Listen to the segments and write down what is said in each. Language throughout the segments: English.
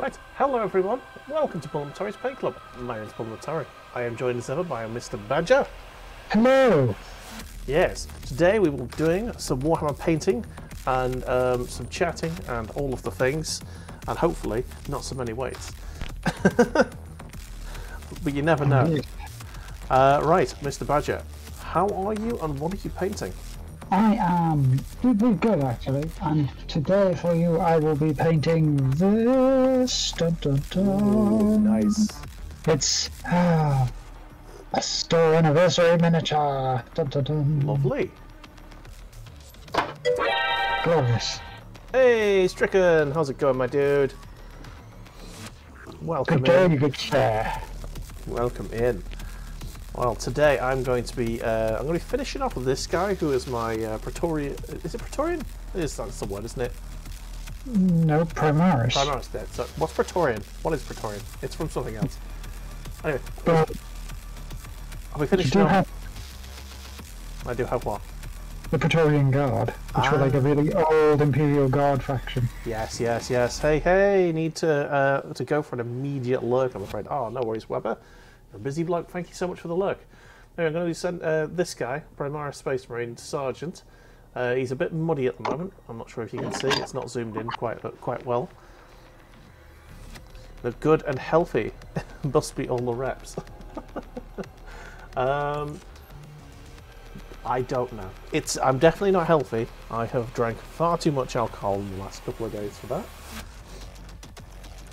Right, hello everyone, welcome to Bulamatari's Paint Club. My name's Bulamatari. I am joined as ever by Mr. Badger. Hello! Yes, today we will be doing some Warhammer painting and some chatting and all of the things, and hopefully not so many weights. But you never know. Right, Mr. Badger, how are you and what are you painting? I am really good actually, and today for you I will be painting this. Dun, dun, dun. Ooh, nice. It's a store anniversary miniature. Dun, dun, dun. Lovely. Glorious. Hey, Stricken, how's it going, my dude? Welcome Good day, in. good share. Welcome in. Well, today I'm going to be finishing off with this guy who is my Praetorian. Is it Praetorian? That's the word, isn't it? No, Primaris. Primaris. So what's Praetorian? What is Praetorian? It's from something else. Anyway, But are we you finishing do off? have I do have what? the Praetorian Guard, which were like a really old Imperial Guard faction. Yes, yes, yes. Hey, hey! Need to go for an immediate lurk. I'm afraid. Oh, no worries, Weber. You're a busy bloke. Thank you so much for the lurk. Anyway, I'm going to be sent this guy, Primaris Space Marine Sergeant. He's a bit muddy at the moment. I'm not sure if you can see. It's not zoomed in quite well. They're good and healthy. Must be all the reps. I don't know. I'm definitely not healthy. I have drank far too much alcohol in the last couple of days for that.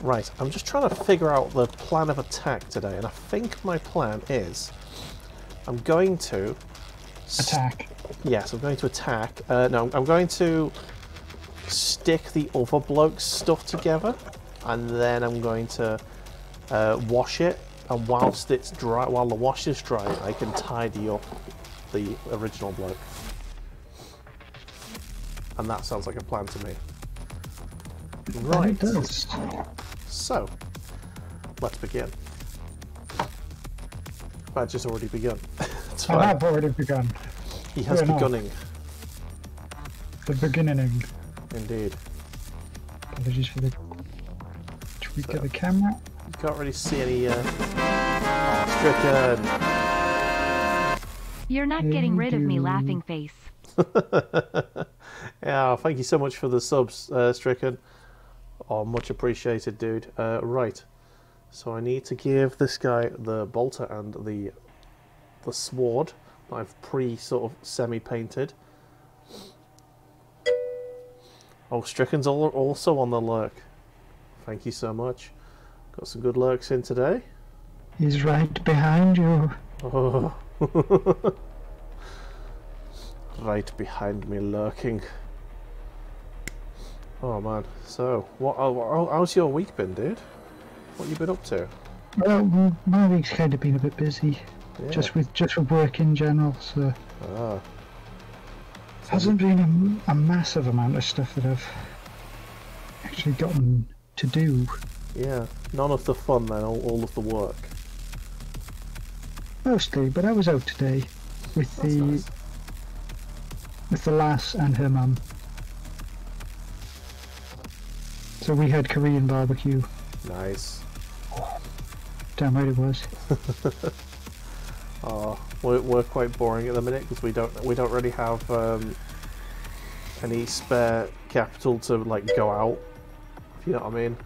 Right, I'm just trying to figure out the plan of attack today, and I think my plan is I'm going to Attack. Yes, I'm going to attack. No, I'm going to stick the other bloke's stuff together, and then I'm going to wash it. And whilst it's dry, while the wash is drying, I can tidy up the original bloke. And that sounds like a plan to me. Right. It does. So, let's begin. Badger's already begun. It's fine. I have already begun. He has begunning. The beginning. Indeed. Apologies for the tweak of the camera. You can't really see any. Oh, Stricken. You're not getting rid of me, laughing face. Yeah, thank you so much for the subs, Stricken. Oh, much appreciated, dude. Right, so I need to give this guy the bolter and the sword that I've sort of semi-painted. Oh, Stricken's also on the lurk. Thank you so much. Got some good lurks in today. He's right behind you. Oh. Right behind me, lurking. Oh man. So, how's your week been, dude? What you been up to? Well, my week's kind of been a bit busy, Yeah. just with work in general. So Ah. hasn't been a massive amount of stuff that I've actually gotten to do. Yeah. None of the fun then. All of the work. Mostly, but I was out today with That's nice. with the lass and her mum. So we had Korean barbecue. Nice. Damn right it was. Oh, we're quite boring at the minute because we don't really have any spare capital to like go out. If you know what I mean.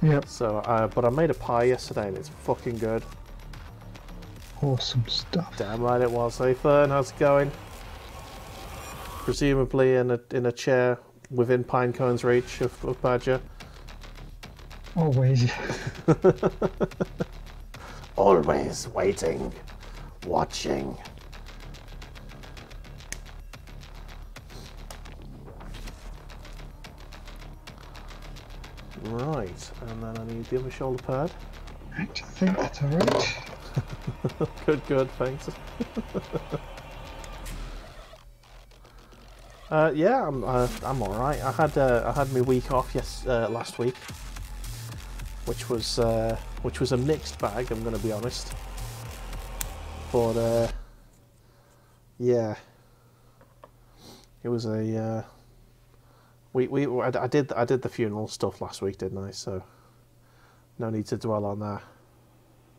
Yep. So, but I made a pie yesterday and it's fucking good. Awesome stuff. Damn right it was. Hey Fern, how's it going? Presumably in a chair within Pinecone's reach of Badger. Always. Always waiting, watching. Right, and then I need the other shoulder pad. I think that's alright. Good, thanks. Yeah, I'm all right. I had my week off last week, which was a mixed bag. I'm going to be honest, but yeah, it was a I did the funeral stuff last week, didn't I? So No need to dwell on that.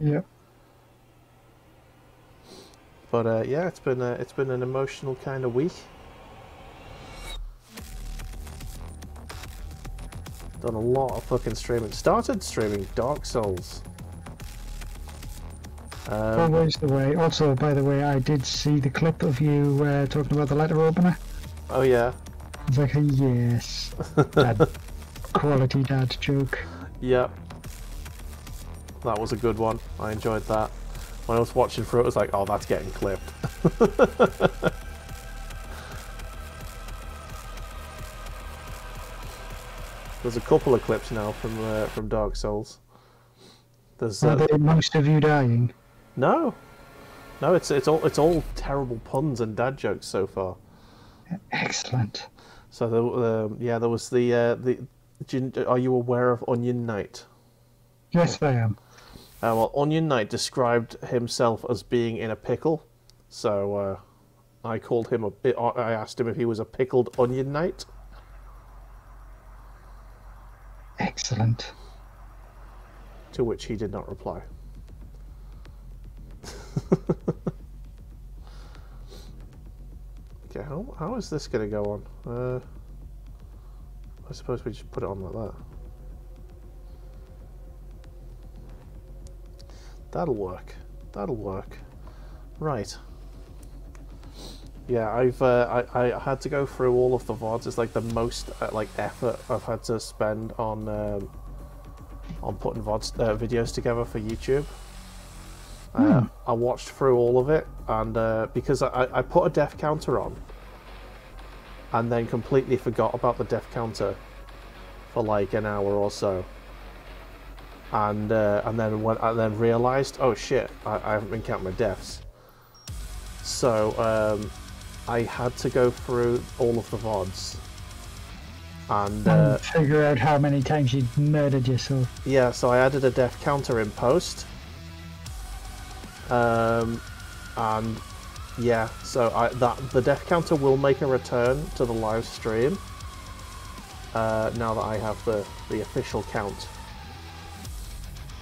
Yep. But yeah, it's been an emotional kind of week. Done a lot of fucking streaming. Started streaming Dark Souls. Always the way. Also, by the way, I did see the clip of you talking about the letter opener. Oh yeah. It's like a yes. Dad. Quality dad joke. Yep. That was a good one. I enjoyed that. When I was watching through it, I was like, oh, that's getting clipped. There's a couple of clips now from Dark Souls. There's Are they most of you dying? no, it's all terrible puns and dad jokes so far. Excellent. So yeah, there was are you aware of Onion Knight? Yes, I am. Well, Onion Knight described himself as being in a pickle, so I called him I asked him if he was a pickled Onion Knight. Excellent. To which he did not reply. Okay, how is this going to go on? I suppose we just put it on like that. That'll work. That'll work. Right. Yeah, I had to go through all of the VODs. It's like the most like effort I've had to spend on putting VODs videos together for YouTube. I watched through all of it, and because I put a death counter on, and then completely forgot about the death counter for like an hour or so, and then realized, oh shit, I haven't been counting my deaths. So I had to go through all of the VODs and figure out how many times you'd murdered yourself. Yeah, so I added a death counter in post. And yeah, so the death counter will make a return to the live stream now that I have the official count.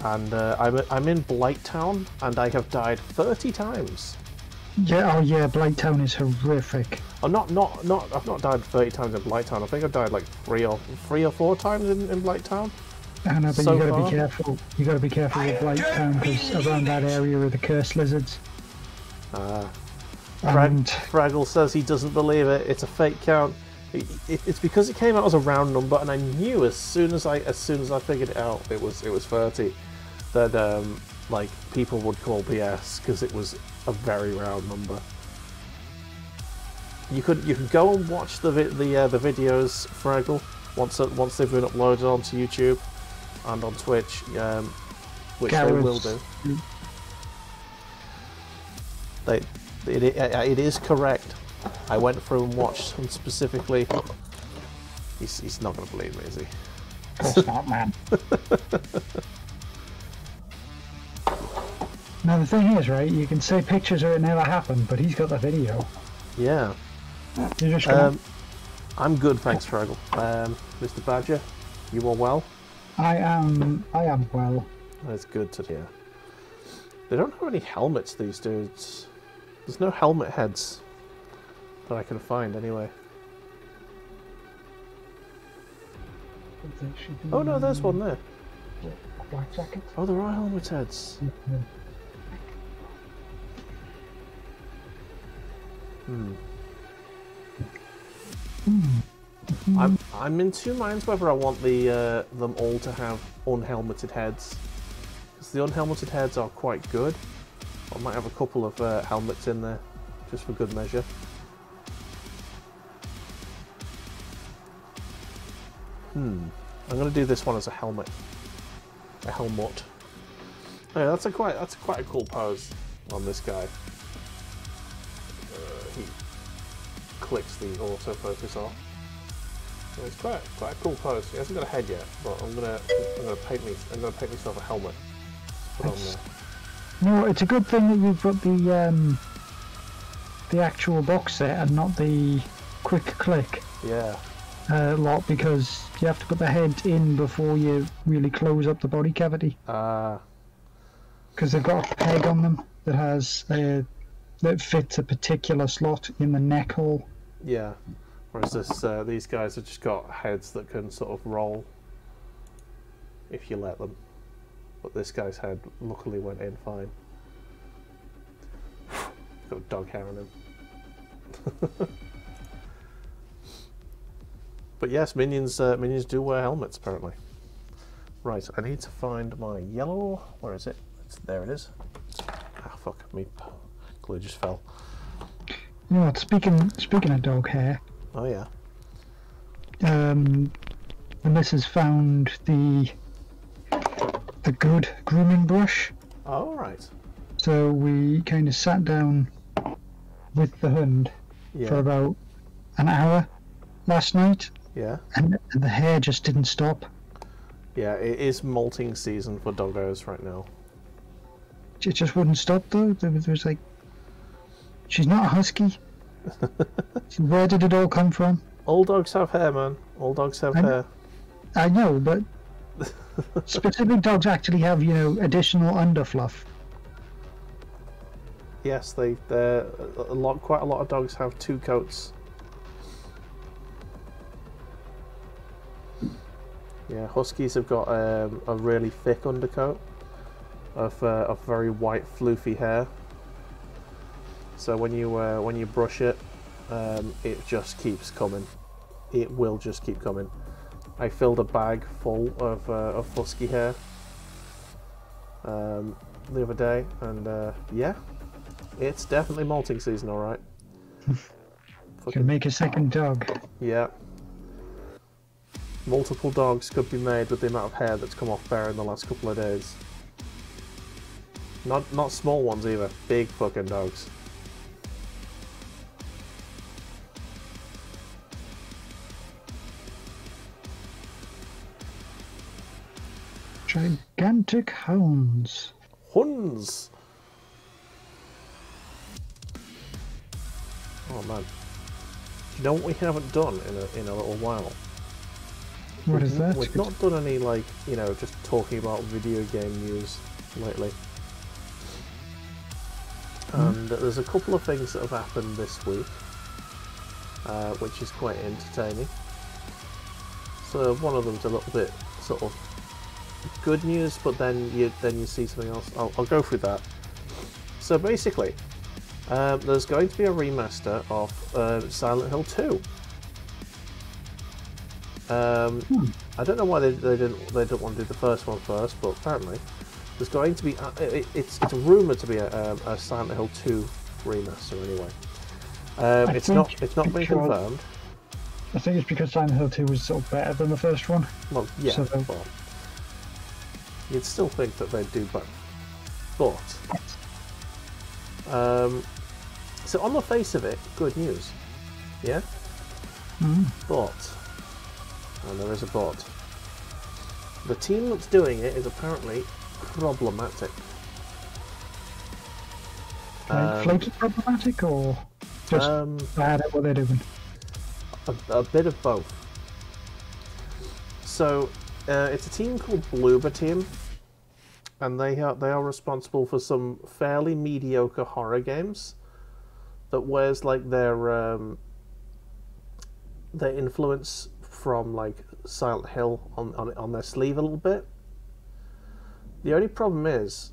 And I'm in Blighttown, and I have died 30 times. Yeah, oh yeah, Blighttown is horrific. Oh, not. I've not died 30 times in Blighttown. I think I've died like three or four times in Blighttown. I know, but so you gotta far. be careful. You gotta be careful with Blighttown, because around that area are the cursed lizards. Fraggle says he doesn't believe it. It's a fake count. It's because it came out as a round number, and I knew as soon as I figured it out, it was 30, that like people would call BS because it was a very round number. You can go and watch the videos, Fraggle, once they've been uploaded onto YouTube and on Twitch, which they will do. It is correct. I went through and watched them specifically. He's not going to believe me, is he? Of course not, man. Now the thing is, right, you can say pictures or it never happened, but he's got the video. Yeah. You're just gonna... I'm good, thanks, Fraggle. Mr. Badger, you are well? I am well. That's good to hear. They don't have any helmets, these dudes. There's no helmet heads that I can find, anyway. Oh no, there's one there. Black jacket. Oh, there are helmet heads. I'm in two minds whether I want them all to have unhelmeted heads, because the unhelmeted heads are quite good. I might have a couple of helmets in there, just for good measure. I'm going to do this one as a helmet. A helmet. Oh, yeah, that's quite a cool pose on this guy. He clicks the autofocus off. Yeah, it's quite a cool pose. He hasn't got a head yet, but I'm gonna paint myself a helmet. Put on there. No, it's a good thing that you've got the actual box set and not the quick click. Yeah. lot because you have to put the head in before you really close up the body cavity. Because they've got a peg on them that has that fits a particular slot in the neck hole. Yeah. Whereas these guys have just got heads that can sort of roll if you let them. But this guy's head luckily went in fine. Got dog hair on him. But yes, minions do wear helmets apparently. Right, I need to find my yellow. Where is it? There it is. Ah, fuck me. Glue just fell. You know what? Speaking of dog hair. Oh yeah. The missus found the good grooming brush. Oh right. So we kind of sat down with the hund for about an hour last night. Yeah. And the hair just didn't stop. Yeah, it is molting season for doggos right now. It just wouldn't stop though. There was like, she's not a husky. Where did it all come from? All dogs have hair, man. All dogs have hair. I know, but specific dogs actually have, you know, additional underfluff. Yes, quite a lot of dogs have two coats. Yeah, huskies have got a really thick undercoat of very white, floofy hair. So when you brush it, it just keeps coming. It will just keep coming. I filled a bag full of husky hair the other day, and yeah, it's definitely molting season, all right. Can make a second dog. Yeah. Multiple dogs could be made with the amount of hair that's come off Bear in the last couple of days. Not small ones either. Big fucking dogs. Gigantic hounds. Huns! Oh man. You know what we haven't done in a little while? What is that? We've not done any, like, you know, just talking about video game news lately. And there's a couple of things that have happened this week, which is quite entertaining. So one of them's a little bit sort of good news, but then you see something else. I'll go through that. So basically, there's going to be a remaster of Silent Hill 2. I don't know why they don't want to do the first one first, but apparently there's going to be it's rumored to be a Silent Hill 2 remaster anyway. It's not been confirmed. I think it's because Silent Hill 2 was sort of better than the first one. Well, yeah, so, well, you'd still think that they'd do both, but so on the face of it, good news, yeah. But, and there is a but. The team that's doing it is apparently problematic. Floated problematic, or just bad at what they're doing? A bit of both. So it's a team called Bulamatari, and they are responsible for some fairly mediocre horror games that wears like their influence from like Silent Hill on their sleeve a little bit. The only problem is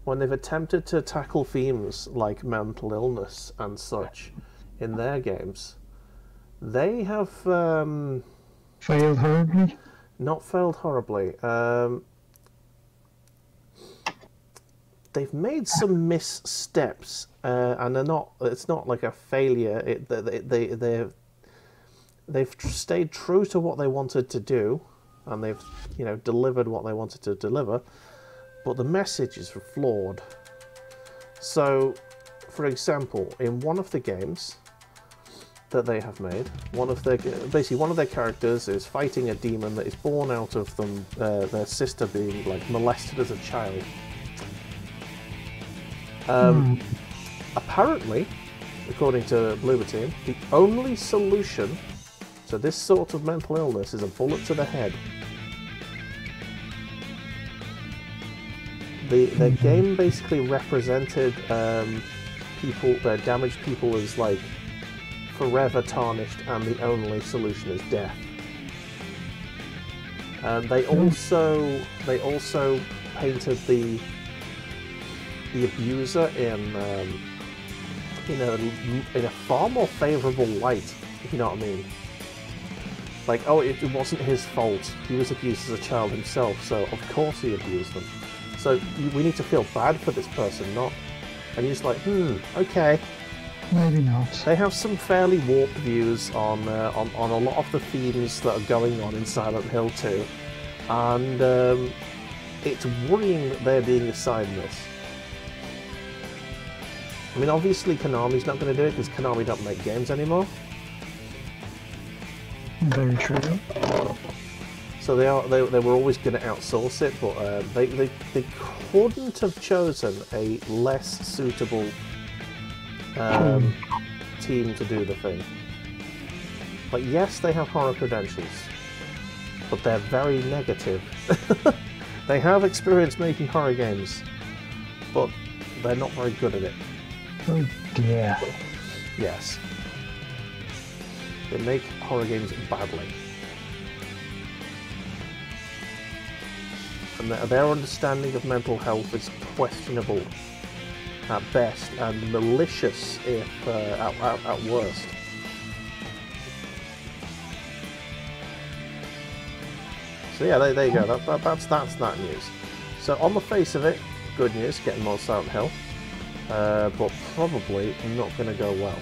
when they've attempted to tackle themes like mental illness and such in their games, they have failed horribly. Not failed horribly. They've made some missteps, and they're not. It's not like a failure. They've stayed true to what they wanted to do, and they've delivered what they wanted to deliver. But the message is flawed. So, for example, in one of the games that they have made, one of their characters is fighting a demon that is born out of them, their sister being like molested as a child. Apparently, according to Bulamatari, the only solution So this sort of mental illness is a bullet to the head. The game basically represented people, damaged people as like forever tarnished, and the only solution is death. They also painted the abuser in a far more favourable light, if you know what I mean. Like, oh, it wasn't his fault. He was abused as a child himself, so of course he abused them. So we need to feel bad for this person, not... And you're just like, okay. Maybe not. They have some fairly warped views on a lot of the themes that are going on in Silent Hill 2, and it's worrying that they're being assigned this. I mean, obviously Konami's not going to do it because Konami don't make games anymore. Very true. So they were always going to outsource it, but they couldn't have chosen a less suitable team to do the thing. Like, yes, they have horror credentials, but they're very negative. They have experience making horror games, but they're not very good at it. Oh dear. Yes. They make horror games badly. And their understanding of mental health is questionable at best, and malicious if at worst. So yeah, there you go. That's that news. So on the face of it, good news, getting more Silent Hill, but probably not going to go well.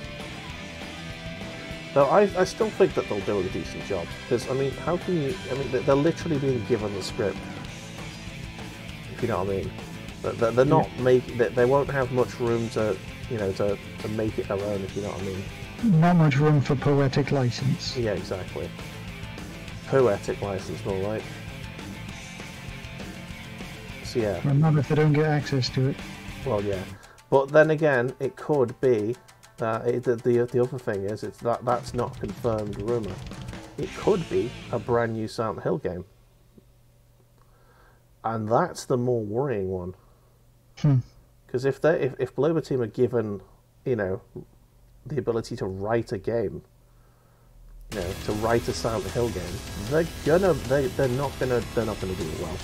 Though I still think that they'll do a decent job, because I mean, how can you? I mean, they're literally being given the script. If you know what I mean. They're not they won't have much room to, to make it their own, if you know what I mean. Not much room for poetic license. Yeah, exactly. Poetic license, more right. So yeah. Well, not if they don't get access to it. Well, yeah. But then again, it could be the other thing is that's not confirmed rumor. It could be a brand new Silent Hill game, and that's the more worrying one. Because if Bloober Team are given, the ability to write a game, to write a Silent Hill game, they're not gonna do it well.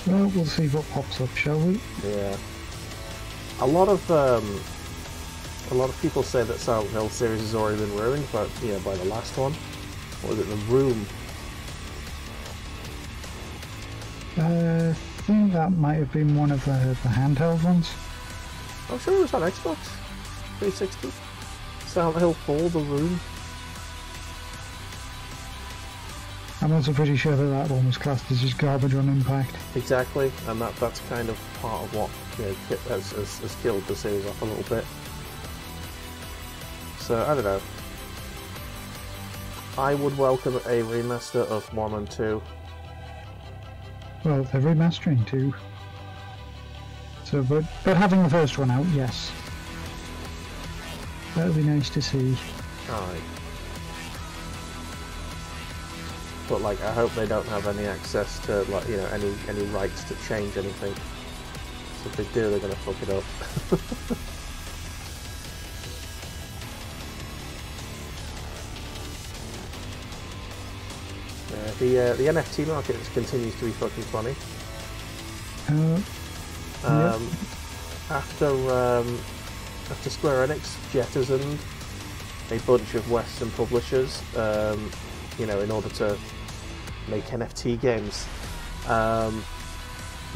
Well, we'll see what pops up, shall we? Yeah. A lot of people say that Silent Hill series has already been ruined, but by the last one. What was it, The Room? I think that might have been one of the handheld ones. I'm sure it was on Xbox 360. Silent Hill 4, The Room. I'm also pretty sure that one was classed as just garbage on impact. Exactly, and that's kind of part of what has killed the series off a little bit. So I don't know. I would welcome a remaster of 1 and 2. Well, they're remastering too. So, but having the first one out, yes. That would be nice to see. Alright. But like, I hope they don't have any access to any rights to change anything. So if they do, they're gonna fuck it up. The NFT market continues to be fucking funny. Yeah. After Square Enix jettisoned a bunch of Western publishers, in order to make NFT games,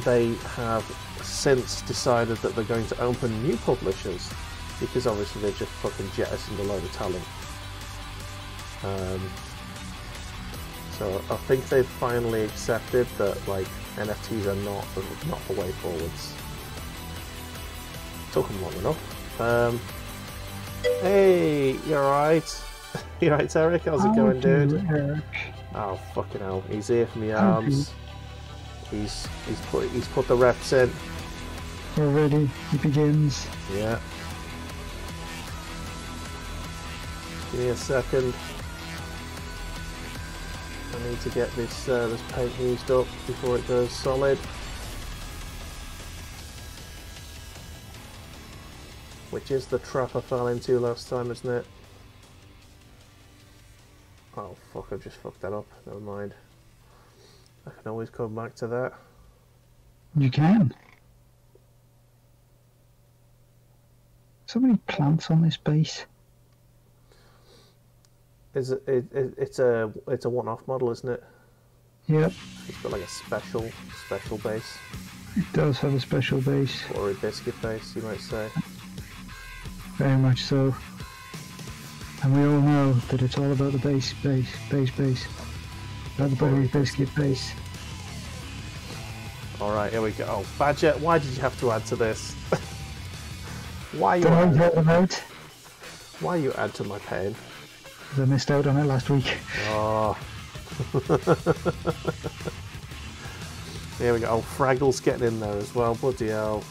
they have since decided that they're going to open new publishers, because obviously they've just fucking jettisoned a load of talent. So I think they've finally accepted that NFTs are not the way forwards. Took them long enough. Hey, you alright? You alright, Eric? How's it going, dude? Eric. Oh fucking hell! He's here for me arms. He's put the reps in. Already, he begins. Yeah. Give me a second. I need to get this this paint used up before it goes solid. Which is the trap I fell into last time, isn't it? Oh fuck, I just fucked that up. Never mind. I can always come back to that. You can. So many plants on this base. Is it's a one-off model, isn't it? Yep. It's got like a special base. It does have a special base. Or a biscuit base, you might say. Very much so. And we all know that it's all about the base. About the buttery biscuit base. Alright, here we go. Oh, Badger, why did you have to add to this? Why you add to my pain? Because I missed out on it last week. Oh. Here we go. Oh, Fraggle's getting in there as well. Bloody hell.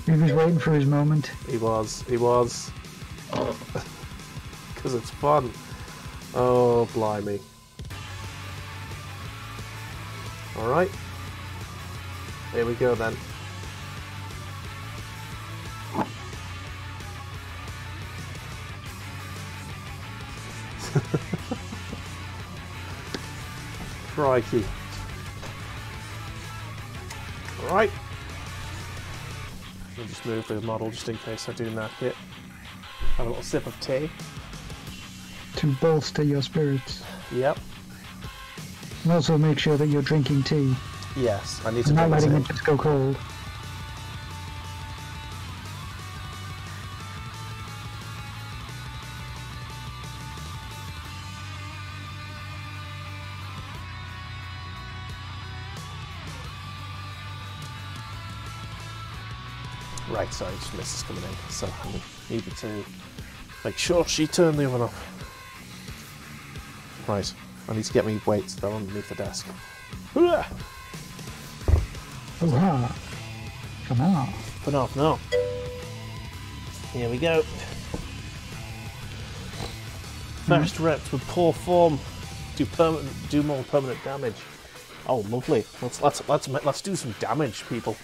He was waiting for his moment. He was. Because it's fun. Oh, blimey. Alright. Here we go then. Crikey. Alright. I'll just move the model just in case I do knock it. Have a little sip of tea. To bolster your spirits. Yep. And also make sure that you're drinking tea. Yes, I need to and not drink letting tea. it just go cold. Right, sorry, just missed this coming in, so I needed to make sure she turned the oven off. Right, I need to get me weights though underneath the desk. Oh-ha! For now. For now. Here we go. Fast reps with poor form do more permanent damage. Oh, lovely. Let's do some damage, people.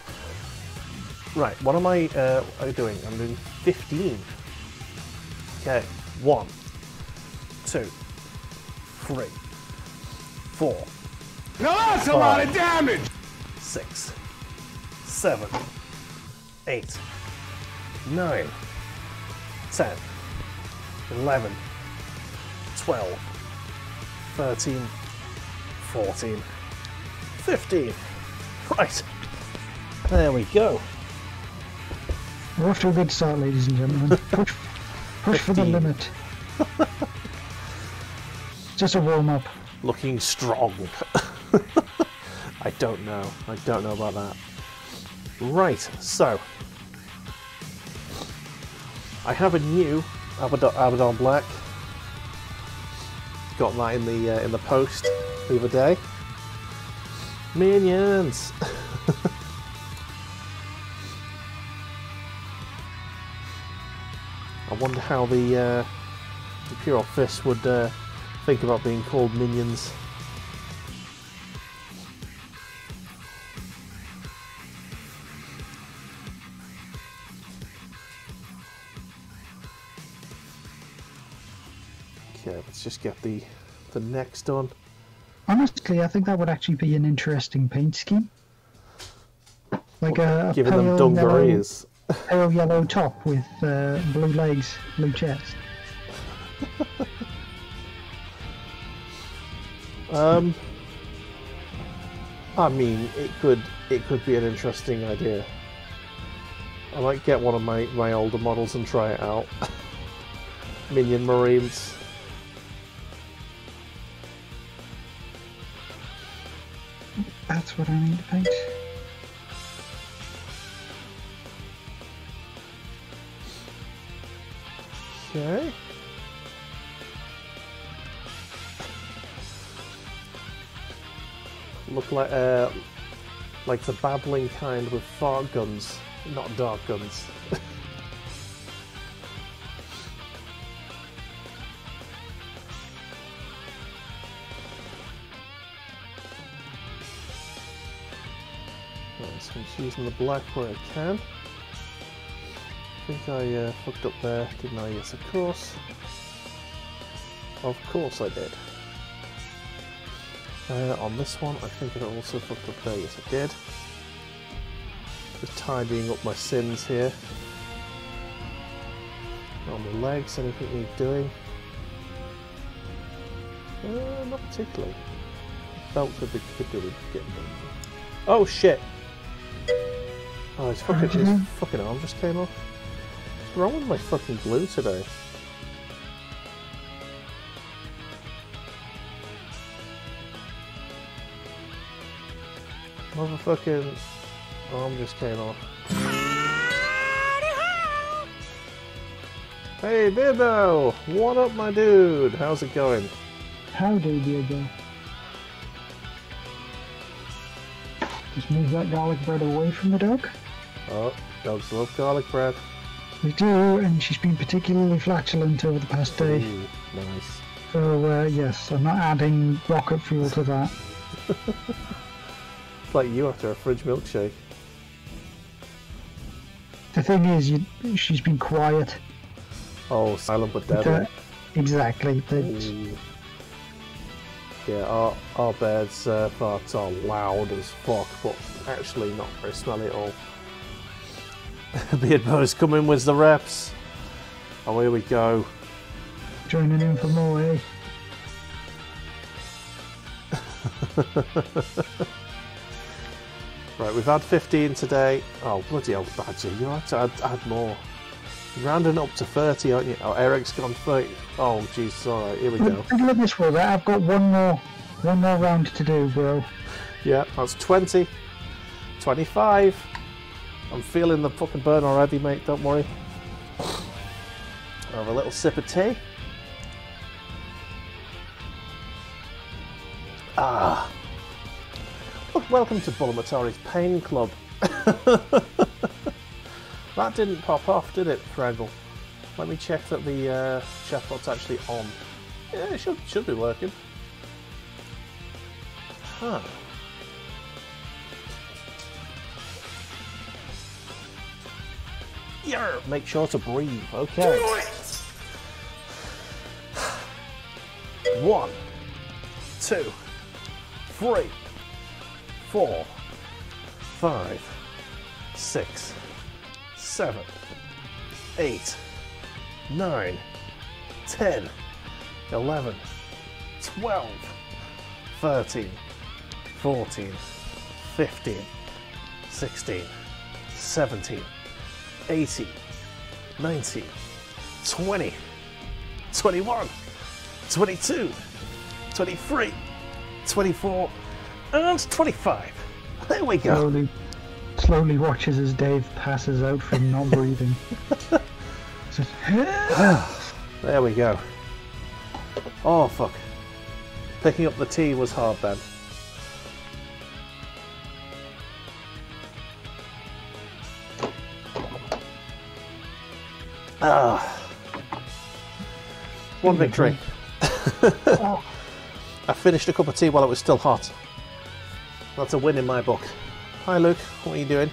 Right, what am I doing? I'm doing 15. Okay, 1, 2, 3, 4. Now that's a lot of damage! 6, 7, 8, 9, 10, 11, 12, 13, 14, 15. Right, there we go. We're off to a good start, ladies and gentlemen. Push for the limit. Just a warm-up. Looking strong. I don't know about that. Right, so I have a new Abaddon Black. Got that in the post the other day. Minions. I wonder how the Imperial Fist would think about being called minions. Okay, let's just get the necks done. Honestly, I think that would actually be an interesting paint scheme. Like a giving them dungarees. Pale yellow top with blue legs, blue chest. I mean, it could be an interesting idea. I might get one of my older models and try it out. Minion Marines. That's what I need to paint. Okay. Look like the babbling kind with fart guns, not dart guns. Right, so I'm just using the black where I can. I think I fucked up there, didn't I? Yes, of course. Of course I did. On this one, I think I also fucked up there. Yes, I did. Just tidying up my sins here. On the legs, anything need doing? Not particularly. Belt could do with getting done. Oh shit! Oh, his fucking arm just came off. What's wrong with my fucking glue today? Motherfucking arm just came off. Hey Bibbo! What up, my dude? How's it going? Howdy, Bibbo. Just move that garlic bread away from the dog. Oh, dogs love garlic bread. They do, and she's been particularly flatulent over the past day. Ooh, nice. So, yes, I'm not adding rocket fuel to that. It's like you after a fridge milkshake. The thing is, she's been quiet. Oh, silent but deadly. Exactly. Yeah, our bed's farts are loud as fuck, but actually not very smelly at all. Beardbo's coming with the reps. Oh, here we go. Joining in for more, eh? Right, we've had 15 today. Oh, bloody hell, Badger, you have to add more. You're rounding up to 30, aren't you? Oh, Eric's gone 30. Oh, Jesus, alright, here we go. Think of this way, right? I've got one more round to do, bro. Yeah, that's 20. 25. I'm feeling the fucking burn already, mate, don't worry. I'll have a little sip of tea. Ah. Look, welcome to Bulamatari's Pain Club. That didn't pop off, did it, Fraggle? Let me check that the chef bot's actually on. Yeah, it should be working. Huh. Yeah, make sure to breathe. Okay. 1, 2, 3, 4, 5, 6, 7, 8, 9, 10, 11, 12, 13, 14, 15, 16, 17, 18, 19, 20, 21, 22, 23, 24, and 25. There we go. Slowly watches as Dave passes out from not breathing. There we go. Oh, fuck. Picking up the tea was hard then. One victory. I finished a cup of tea while it was still hot. That's a win in my book. Hi Luke, what are you doing?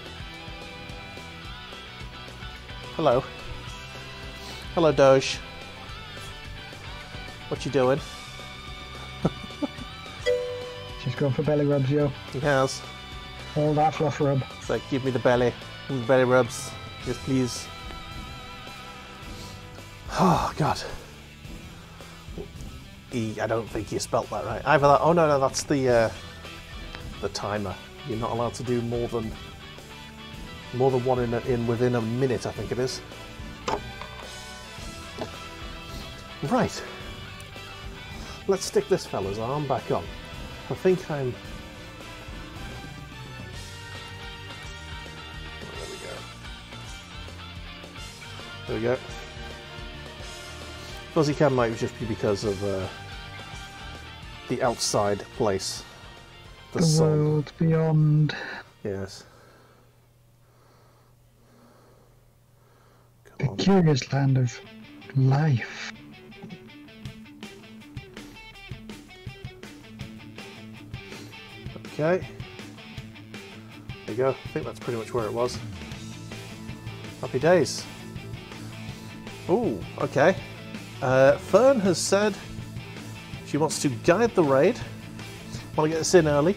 Hello. Hello Doge. What you doing? She's gone for belly rubs, yo. He has. All that fluff rub. It's like, give me the belly. Give me the belly rubs. Yes, please. Oh, God. I don't think you spelt that right. Either that. Oh, no, that's the timer. You're not allowed to do more than one in within a minute, I think it is. Right. Let's stick this fella's arm back on. I think I'm... Oh, there we go. Fuzzy cam might just be because of the outside place. The world beyond. Yes. The curious land of life. Okay. There you go. I think that's pretty much where it was. Happy days. Ooh, okay. Fern has said she wants to guide the raid. Want to get this in early.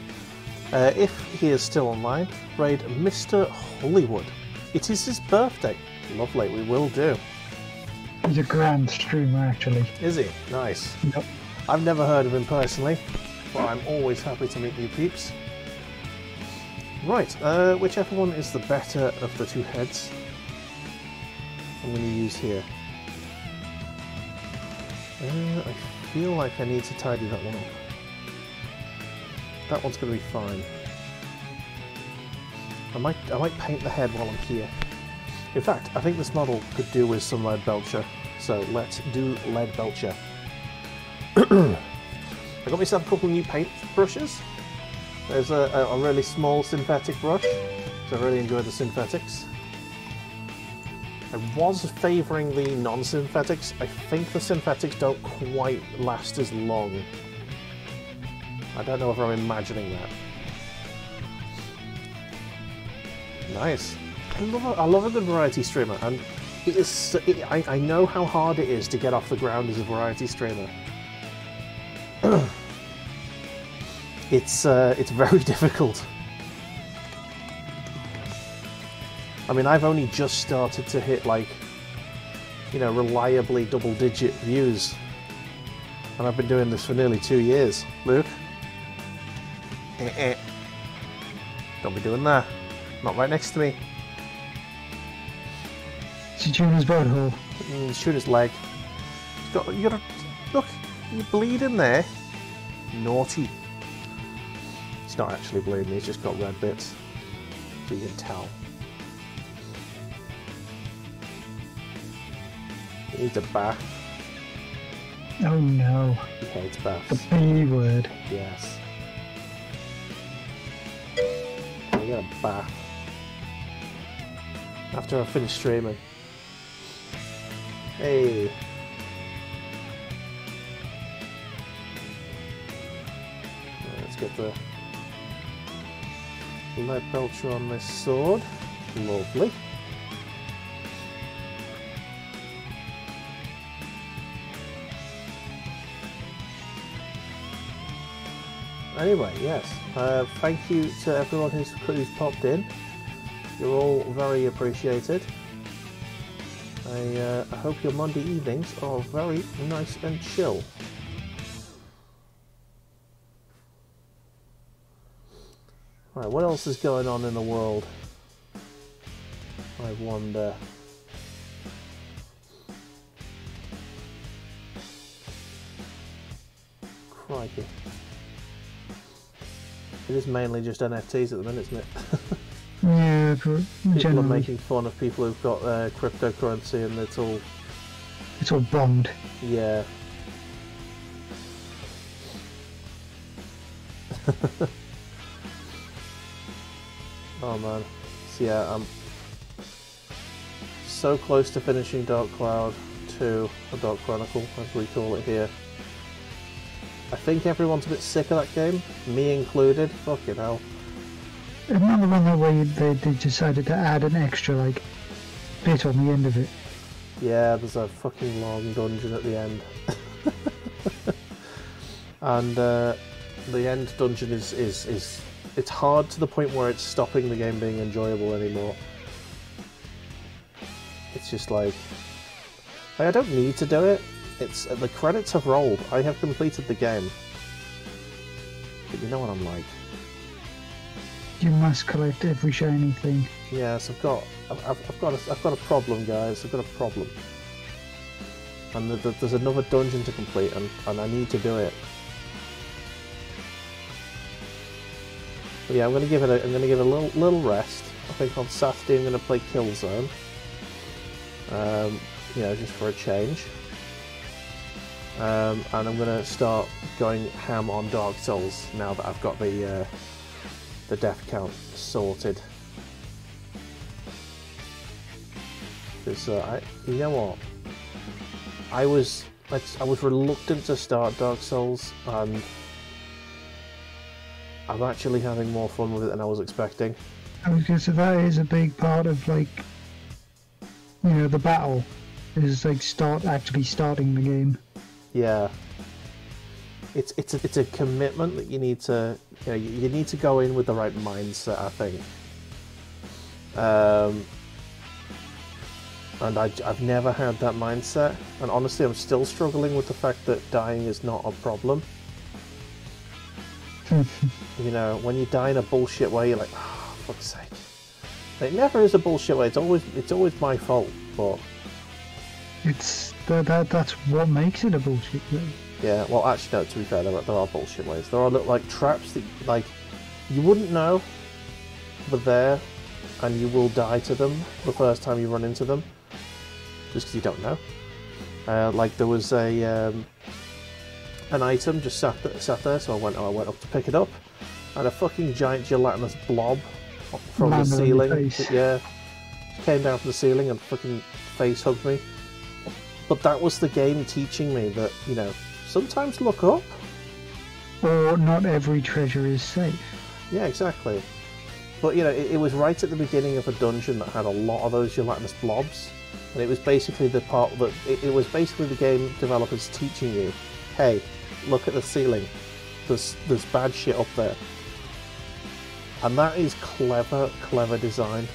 If he is still online, raid Mr. Hollywood. It is his birthday. Lovely, we will do. He's a grand streamer, actually. Is he? Nice. Yep. I've never heard of him personally, but I'm always happy to meet new peeps. Right, whichever one is the better of the two heads, I'm going to use here. I feel like I need to tidy that one up. That one's going to be fine. I might paint the head while I'm here. In fact, I think this model could do with some lead belcher, so let's do lead belcher. I got myself a couple of new paint brushes. There's a really small synthetic brush, so I really enjoy the synthetics. I was favouring the non-synthetics. I think the synthetics don't quite last as long. I don't know if I'm imagining that. Nice. I love a good variety streamer, and it is. I know how hard it is to get off the ground as a variety streamer. It's very difficult. I mean, I've only just started to hit, like, you know, reliably double-digit views, and I've been doing this for nearly 2 years. Luke? Don't be doing that. Not right next to me. Is he chewing his butthole? He's chewing his leg. You gotta... Look, you're bleeding there. Naughty. He's not actually bleeding, he's just got red bits. So you can tell. He needs a bath. Oh no. He hates baths. The B word. Yes. I get a bath. After I finish streaming. Hey. Let's get the lead belcher on this sword. Lovely. Anyway, yes, thank you to everyone who's popped in. You're all very appreciated. I hope your Monday evenings are very nice and chill. Right, what else is going on in the world? I wonder. Crikey. It is mainly just NFTs at the minute, isn't it? Yeah, people are making fun of people who've got cryptocurrency and it's all bombed. Yeah. Oh man. So yeah, I'm so close to finishing Dark Cloud 2, or Dark Chronicle, as we call it here. I think everyone's a bit sick of that game, me included. Fucking hell. Another one that way they decided to add an extra like bit on the end of it. Yeah, there's a fucking long dungeon at the end. And the end dungeon is it's hard to the point where it's stopping the game being enjoyable anymore. It's just like I don't need to do it. It's the credits have rolled. I have completed the game. But you know what I'm like. You must collect every shiny thing. Yes, I've got a problem, guys. I've got a problem. And there's another dungeon to complete, and I need to do it. But yeah, I'm gonna give it a little rest. I think on Saturday I'm gonna play Killzone. You know, just for a change. And I'm gonna start going ham on Dark Souls now that I've got the death count sorted. Because you know what, I was reluctant to start Dark Souls, and I'm actually having more fun with it than I was expecting. I was gonna say that is a big part of like, you know, the battle is like actually starting the game. Yeah. It's a commitment that you need to, you know, you need to go in with the right mindset, I think. And I've never had that mindset, and honestly I'm still struggling with the fact that dying is not a problem. You know, when you die in a bullshit way, you're like, oh, for fuck's sake. It never is a bullshit way, it's always my fault, but... It's that's what makes it a bullshit way. Yeah, well actually no, to be fair, there are bullshit ways. There are little, like, traps that, like, you wouldn't know they're there, and you will die to them the first time you run into them. Just because you don't know. Like there was an item just sat there, so I went up to pick it up, and a fucking giant gelatinous blob from the ceiling, yeah, came down from the ceiling and fucking face hugged me. But that was the game teaching me that, you know, sometimes look up. Or not every treasure is safe. Yeah, exactly. But you know, it was right at the beginning of a dungeon that had a lot of those gelatinous blobs. And it was basically the part that it was basically the game developers teaching you, hey, look at the ceiling. There's bad shit up there. And that is clever design.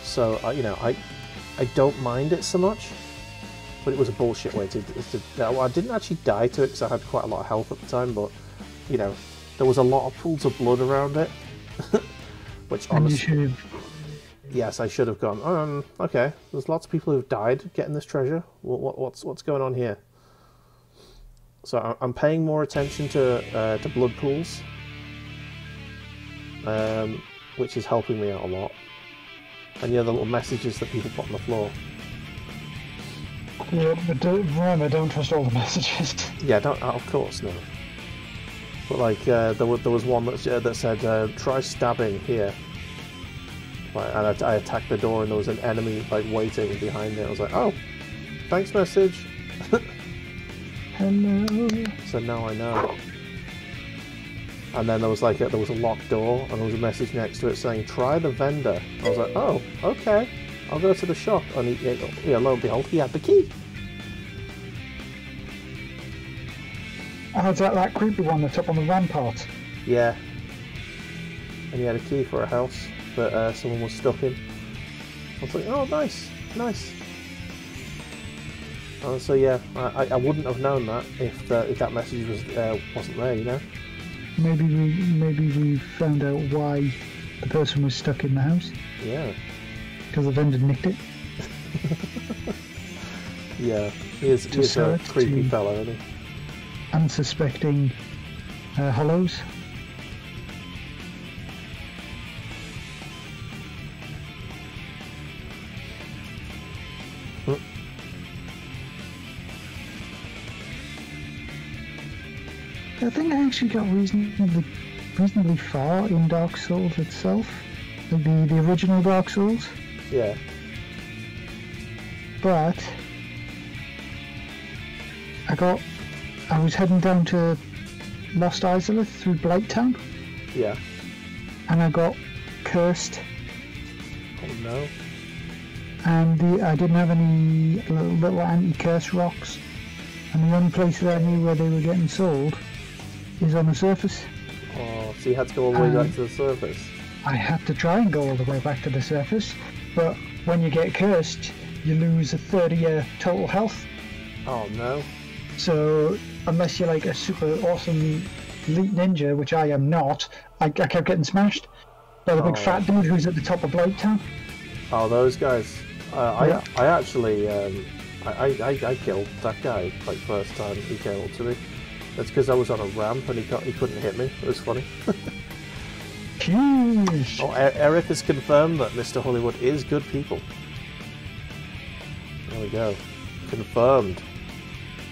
So you know, I don't mind it so much, but it was a bullshit way to well, I didn't actually die to it because I had quite a lot of health at the time, but you know, there was a lot of pools of blood around it. Which honestly, yes, I should have gone. Okay, there's lots of people who've died getting this treasure. What's going on here? So I'm paying more attention to blood pools, which is helping me out a lot. And yeah, the little messages that people put on the floor. Yeah, but remember, don't trust all the messages. Yeah, don't. Of course, no. But like, there was one that said, "Try stabbing here." And I attacked the door, and there was an enemy like waiting behind it. I was like, "Oh, thanks, message." Hello. So now I know. And then there was like there was a locked door, and there was a message next to it saying, "Try the vendor." I was like, "Oh, okay. I'll go to the shop." And lo and behold, he had the key. Oh, is that creepy one that's up on the rampart? Yeah. And he had a key for a house that someone was stuck in. I was like, oh, nice, nice. So yeah, I wouldn't have known that if that message wasn't there, you know. Maybe we found out why the person was stuck in the house. Yeah. Because the vendor nicked it. Yeah, he is a creepy fellow, isn't he? Unsuspecting hellos. I think I actually got reasonably far in Dark Souls itself, the original Dark Souls. Yeah. But I was heading down to Lost Isolith through Blighttown. Yeah. And I got cursed. Oh no. And I didn't have any little anti-curse rocks. And the only place that I knew where they were getting sold is on the surface. Oh, so you had to go all the way back to the surface? I had to try and go all the way back to the surface, but when you get cursed, you lose a third of your total health. Oh no. So, unless you're like a super awesome elite ninja, which I am not, I kept getting smashed by the big fat dude who's at the top of Blighttown. Oh, those guys. I actually, I killed that guy, like, first time he came up to me. That's because I was on a ramp and he couldn't hit me. It was funny. Jeez. Oh, Eric has confirmed that Mr. Hollywood is good people. There we go. Confirmed.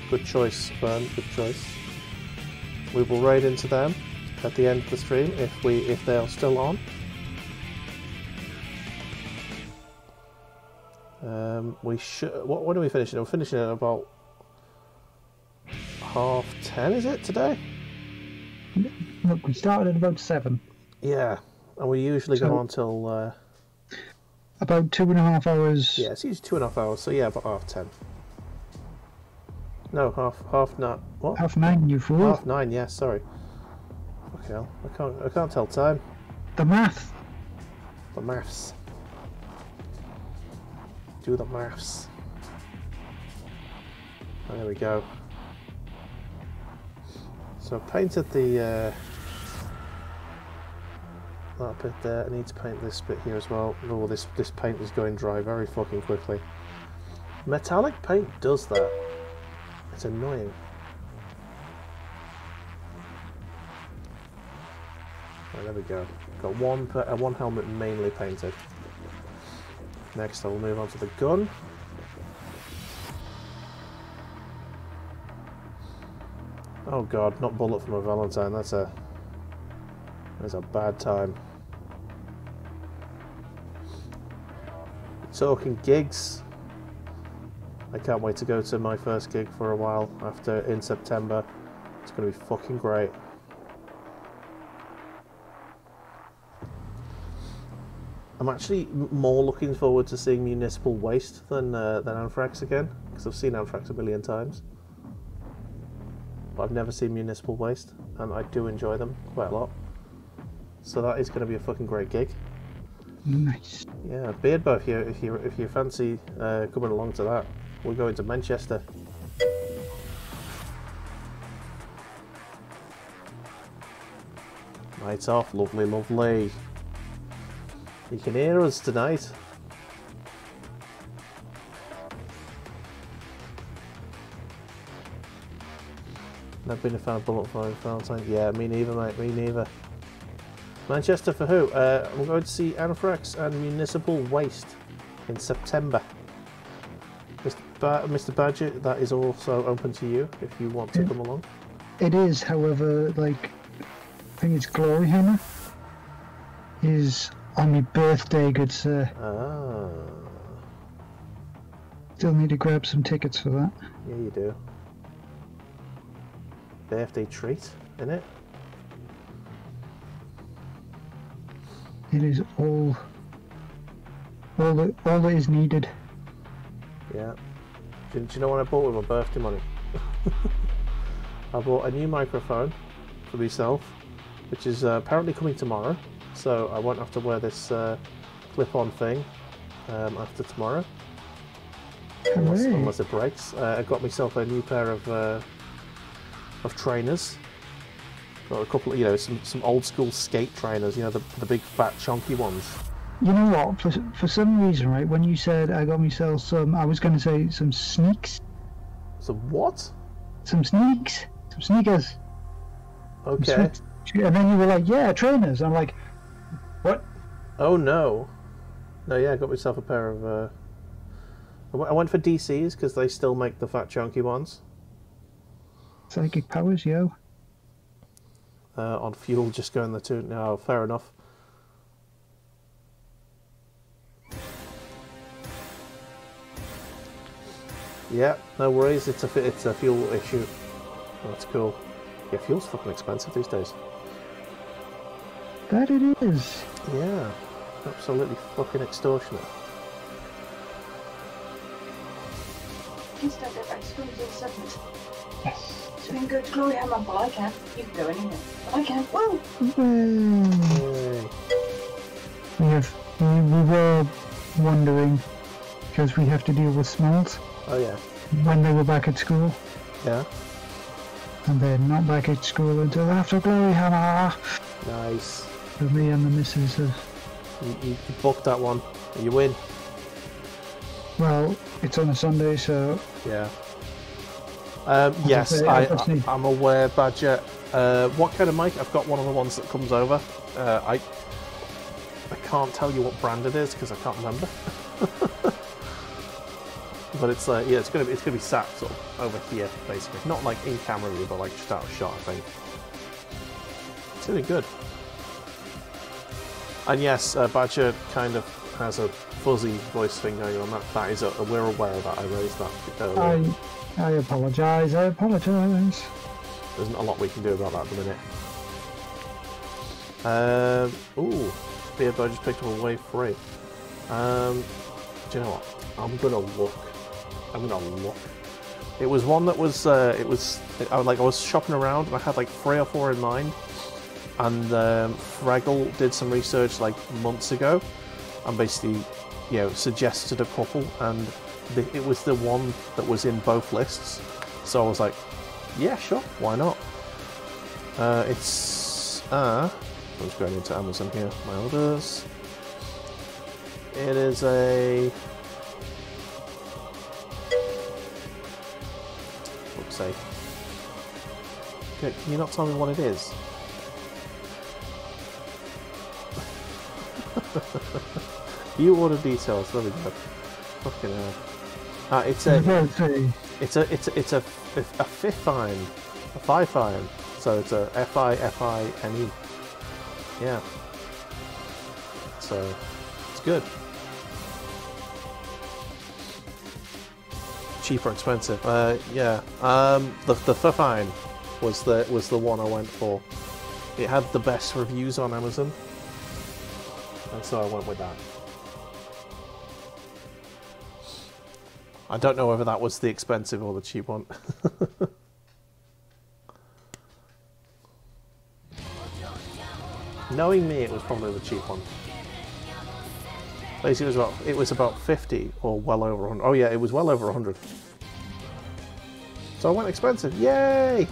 Good choice, Fern. Good choice. We will raid into them at the end of the stream if they are still on. We should. What are we finishing? We're finishing at about 10:30. Is it today? Look, we started at about 7. Yeah, and we usually go on till... about 2.5 hours. Yeah, it's usually 2.5 hours, so yeah, about 10:30. No, half not. What? 9:30, you fool. 9:30, yeah, sorry. Fuck hell, I can't tell time. The math. The maths. Do the maths. Oh, there we go. So I painted the that bit there. I need to paint this bit here as well. Oh, this paint is going dry very fucking quickly. Metallic paint does that. It's annoying. Right, there we go. Got one helmet mainly painted. Next I will move on to the gun. Oh god, not bullet for my Valentine. That's a bad time. Talking gigs. I can't wait to go to my first gig for a while in September. It's going to be fucking great. I'm actually more looking forward to seeing Municipal Waste than Anthrax again, because I've seen Anthrax a million times. But I've never seen Municipal Waste, and I do enjoy them quite a lot. So that is going to be a fucking great gig. Nice. Yeah, Beardbow, if you fancy coming along to that. We're going to Manchester. Lights off, lovely, lovely. You can hear us tonight. Never been a fan of Bullet for Valentine. Yeah, me neither, mate, me neither. Manchester for who? I'm going to see Anthrax and Municipal Waste in September. Mr. Badger, that is also open to you if you want to come along. It is, however, like, I think it's Glory Hammer is on my birthday, good sir. Ah. Still need to grab some tickets for that. Yeah, you do. Birthday treat, innit? It is all that is needed. Yeah. Do you know what I bought with my birthday money? I bought a new microphone for myself, which is apparently coming tomorrow, so I won't have to wear this clip-on thing after tomorrow, unless it breaks. I got myself a new pair of trainers. Got a couple of, some old school skate trainers, the big fat chunky ones. You know what? For some reason, right, when you said I got myself some, I was going to say some sneaks. Some what? Some sneaks. Some sneakers. Okay. And then you were like, yeah, trainers. I'm like, what? Oh no. No, yeah, I got myself a pair of... I went for DCs because they still make the fat chunky ones. Psychic powers, yo. On fuel, just going the two. No, fair enough. Yeah, no worries. It's a fuel issue. That's cool. Yeah, fuel's fucking expensive these days. That it is. Yeah, absolutely fucking extortionate. Kids don't go back to school until 7th. Yes. So we can go to Glory Hammer. Well, I can. You can go anywhere. But I can. Whoa! Yay. We were wondering, because we have to deal with Smalls. Oh yeah. When they were back at school. Yeah. And they're not back at school until after Glory Hammer. Nice. So me and the missus have... You booked that one. You win. Well, it's on a Sunday, so... Yeah. Yes, I'm aware, Badger. What kind of mic? I've got one of the ones that comes over. I can't tell you what brand it is because I can't remember. But it's yeah, it's gonna be sat sort of over here basically, not like in camera view, but like just out of shot. I think it's really good. And yes, Badger kind of has a fuzzy voice thing going on. That is we're aware of that. I raised that earlier. I apologise. There isn't a lot we can do about that at the minute. Ooh, Spearbow just picked up a wave 3. Do you know what? I'm gonna look. It was one that was, I was shopping around and I had like 3 or 4 in mind. And Fraggle did some research like months ago and basically, you know, suggested a couple, and it was the one that was in both lists. So I was like, yeah, sure, why not? I'm just going into Amazon here, my orders. It is a... Fuck's sake. Can you not tell me what it is? View order details, there we go. Fucking hell. It's a fifine. A fifine. So it's a F-I-F-I-N-E. Yeah. So it's good. Cheap or expensive? Yeah. The fifine was the one I went for. It had the best reviews on Amazon, and so I went with that. I don't know whether that was the expensive or the cheap one. Knowing me, it was probably the cheap one. Basically, it was about 50 or well over 100. Oh yeah, it was well over 100. So I went expensive. Yay!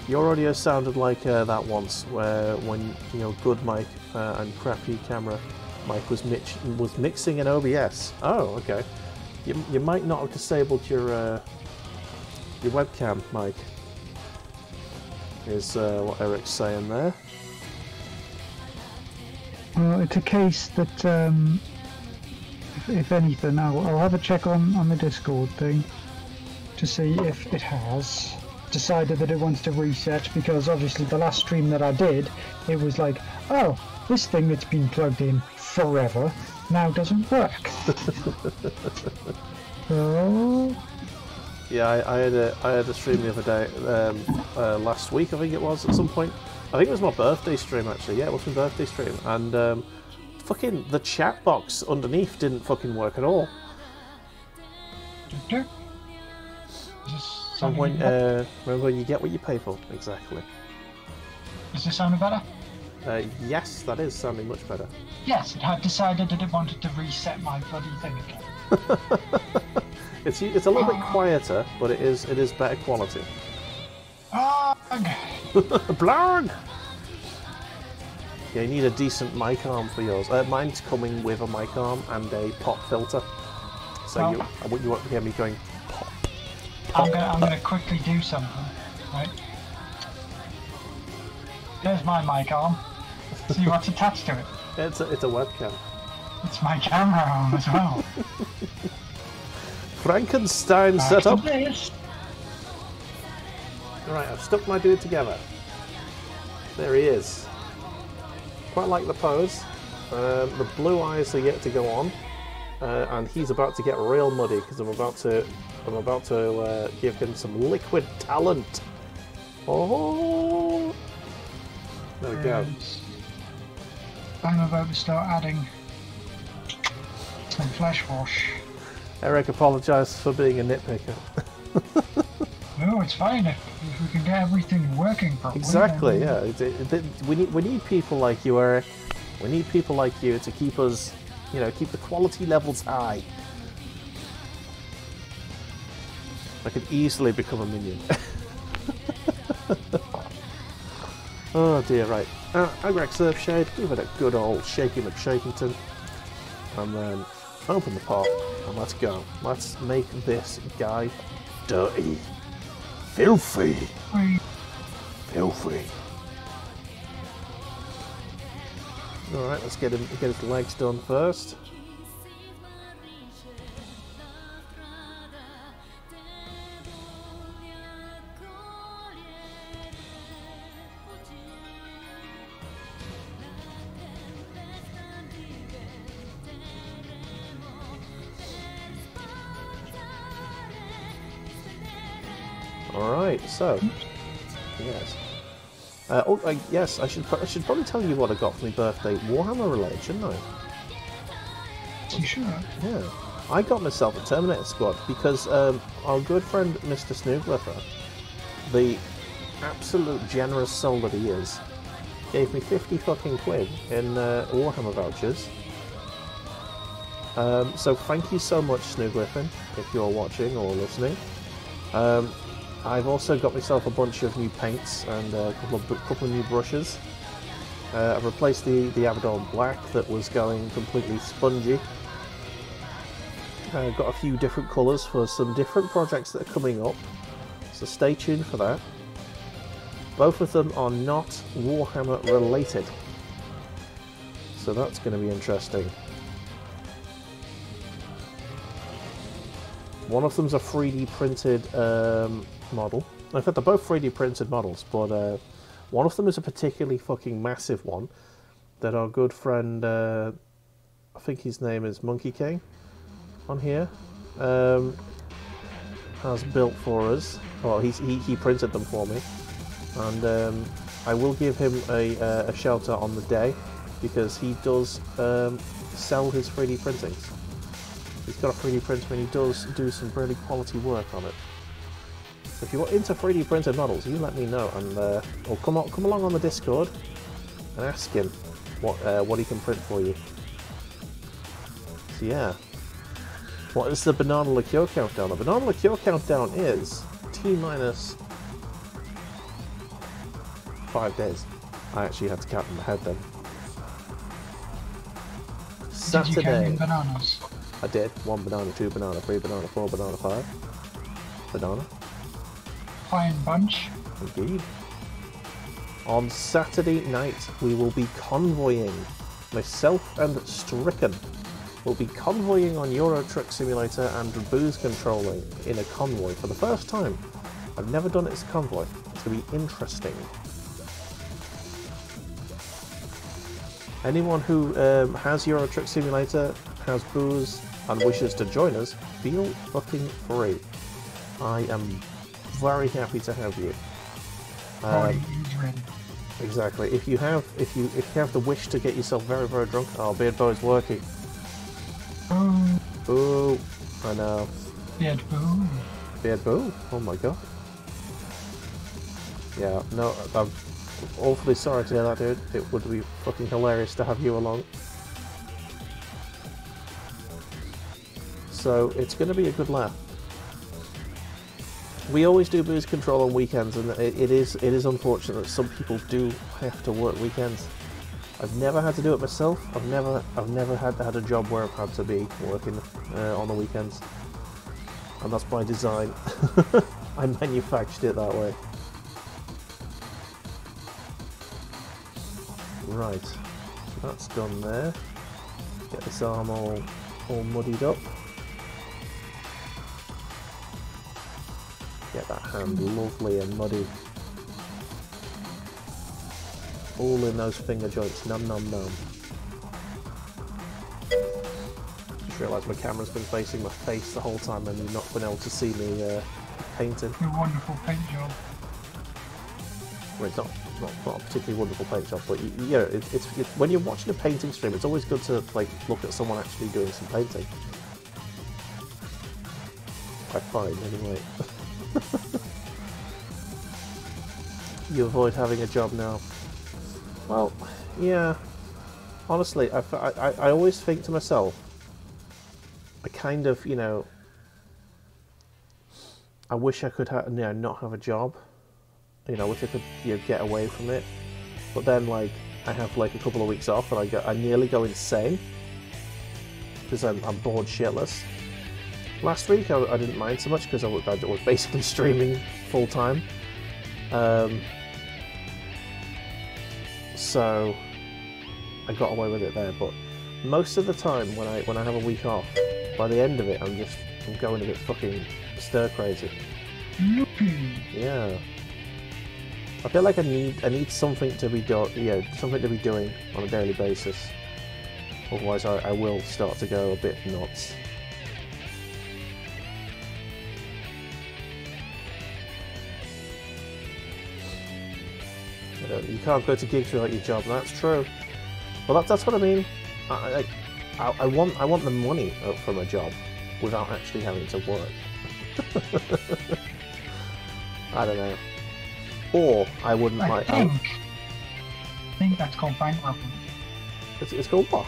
Your audio sounded like that once, where when good mic and crappy camera. Mike was mixing in OBS. Oh, okay. You might not have disabled your webcam, Mike. Is what Eric's saying there. Well, it's a case that, if anything, I'll have a check on the Discord thing to see if it has decided that it wants to reset, because obviously the last stream that I did, it was like, oh, this thing that's been plugged in forever now doesn't work. So... Yeah, I had a stream the other day, last week I think it was, at some point. I think it was my birthday stream actually. Yeah, it was my birthday stream, and fucking the chat box underneath didn't fucking work at all. Some point, remember, you get what you pay for. Exactly. Is this sounding better? Yes, that is sounding much better. Yes, it had decided that it wanted to reset my bloody thing again. It's a little bit quieter, but it is better quality. Blarg! Yeah, you need a decent mic arm for yours. Mine's coming with a mic arm and a pop filter, so you won't hear me going pop. I'm gonna quickly do something, right? There's my mic arm. See what's attached to it? It's a webcam. It's my camera arm as well. Frankenstein setup. Alright, I've stuck my dude together. There he is. Quite like the pose. The blue eyes are yet to go on, and he's about to get real muddy because I'm about to give him some liquid talent. Oh, there we go. I'm about to start adding some flesh wash. Eric apologised for being a nitpicker. No, it's fine if we can get everything working properly. Exactly, yeah. We need people like you, Eric. We need people like you to keep us, keep the quality levels high. I could easily become a minion. Oh dear, right. Agrek Surfshade, give it a good old shaky McShakington. And then open the pot and let's go. Let's make this guy dirty. Filthy. Filthy. Alright, let's get his legs done first. Alright, so, yes. Yes, I should probably tell you what I got for my birthday. Warhammer related, shouldn't I? You sure? Yeah. I got myself a Terminator squad because our good friend Mr. Snoogliffer, the absolute generous soul that he is, gave me 50 fucking quid in Warhammer vouchers. So thank you so much, Snoogliffer, if you're watching or listening. I've also got myself a bunch of new paints and a couple of new brushes. I've replaced the Abaddon Black that was going completely spongy. I've got a few different colours for some different projects that are coming up, so stay tuned for that. Both of them are not Warhammer related, so that's going to be interesting. One of them's a 3D printed model. In fact, they're both 3D printed models, but one of them is a particularly fucking massive one that our good friend, I think his name is Monkey King, on here, has built for us. Well, he printed them for me, and I will give him a shout out on the day because he does sell his 3D printings. He's got a 3D printer and he does do some really quality work on it. So if you're into 3D printed models, you let me know, and or come along on the Discord and ask him what he can print for you. So yeah, what is the banana liqueur countdown? The banana liqueur countdown is T-minus 5 days. I actually had to count in my head then. Saturday. Did you count in bananas? I did. 1 banana, 2 banana, 3 banana, 4 banana, 5 banana. Fine bunch. Indeed. On Saturday night, we will be convoying. Myself and Stricken will be convoying on Euro Truck Simulator and booze controlling in a convoy for the first time. I've never done it as a convoy. It's going to be interesting. Anyone who has Euro Truck Simulator, has booze, and wishes to join us, feel fucking free. I am very happy to have you. Ready. Exactly. If you have the wish to get yourself very, very drunk, oh, Beard Bow is working. Ooh, I know. Beard Bow. Beard Bow? Oh my god. Yeah, no, I'm awfully sorry to hear that, dude. It would be fucking hilarious to have you along. So it's going to be a good laugh. We always do booze control on weekends, and it is unfortunate that some people do have to work weekends. I've never had to do it myself. I've never had a job where I've had to be working on the weekends, and that's by design. I manufactured it that way. Right, so that's done there. Get this arm all muddied up. Get that hand lovely and muddy. All in those finger joints, num num num. Just realised my camera's been facing my face the whole time and you've not been able to see me painting. Your wonderful paint job. Well, it's not a particularly wonderful paint job, but yeah, it's when you're watching a painting stream, it's always good to like look at someone actually doing some painting. I find, anyway. You avoid having a job now. Well, yeah. Honestly, I always think to myself, I kind of, you know, I wish I could not have a job. You know, I wish I could get away from it. But then, like, I have like a couple of weeks off, and I nearly go insane because I'm bored shitless. Last week I didn't mind so much because I was basically streaming full time. So I got away with it there, but most of the time when I have a week off, by the end of it I'm going a bit fucking stir crazy. Yeah. I feel like I need something to be something to be doing on a daily basis. Otherwise I will start to go a bit nuts. You can't go to gigs without your job. That's true. Well, that's what I mean. I want the money from a job without actually having to work. I don't know. Or I wouldn't I like. think that's called bank robbing. It's called what?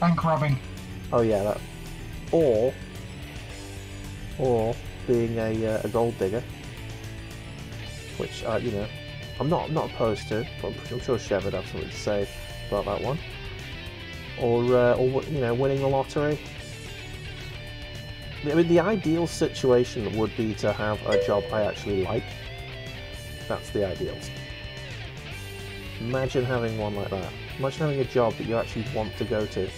Bank robbing. Oh yeah, that. Or being a gold digger, which you know, I'm not opposed to. But I'm sure Chev would have something to say about that one. Or you know, winning the lottery. I mean, the ideal situation would be to have a job I actually like. That's the ideal. Imagine having one like that. Imagine having a job that you actually want to go to.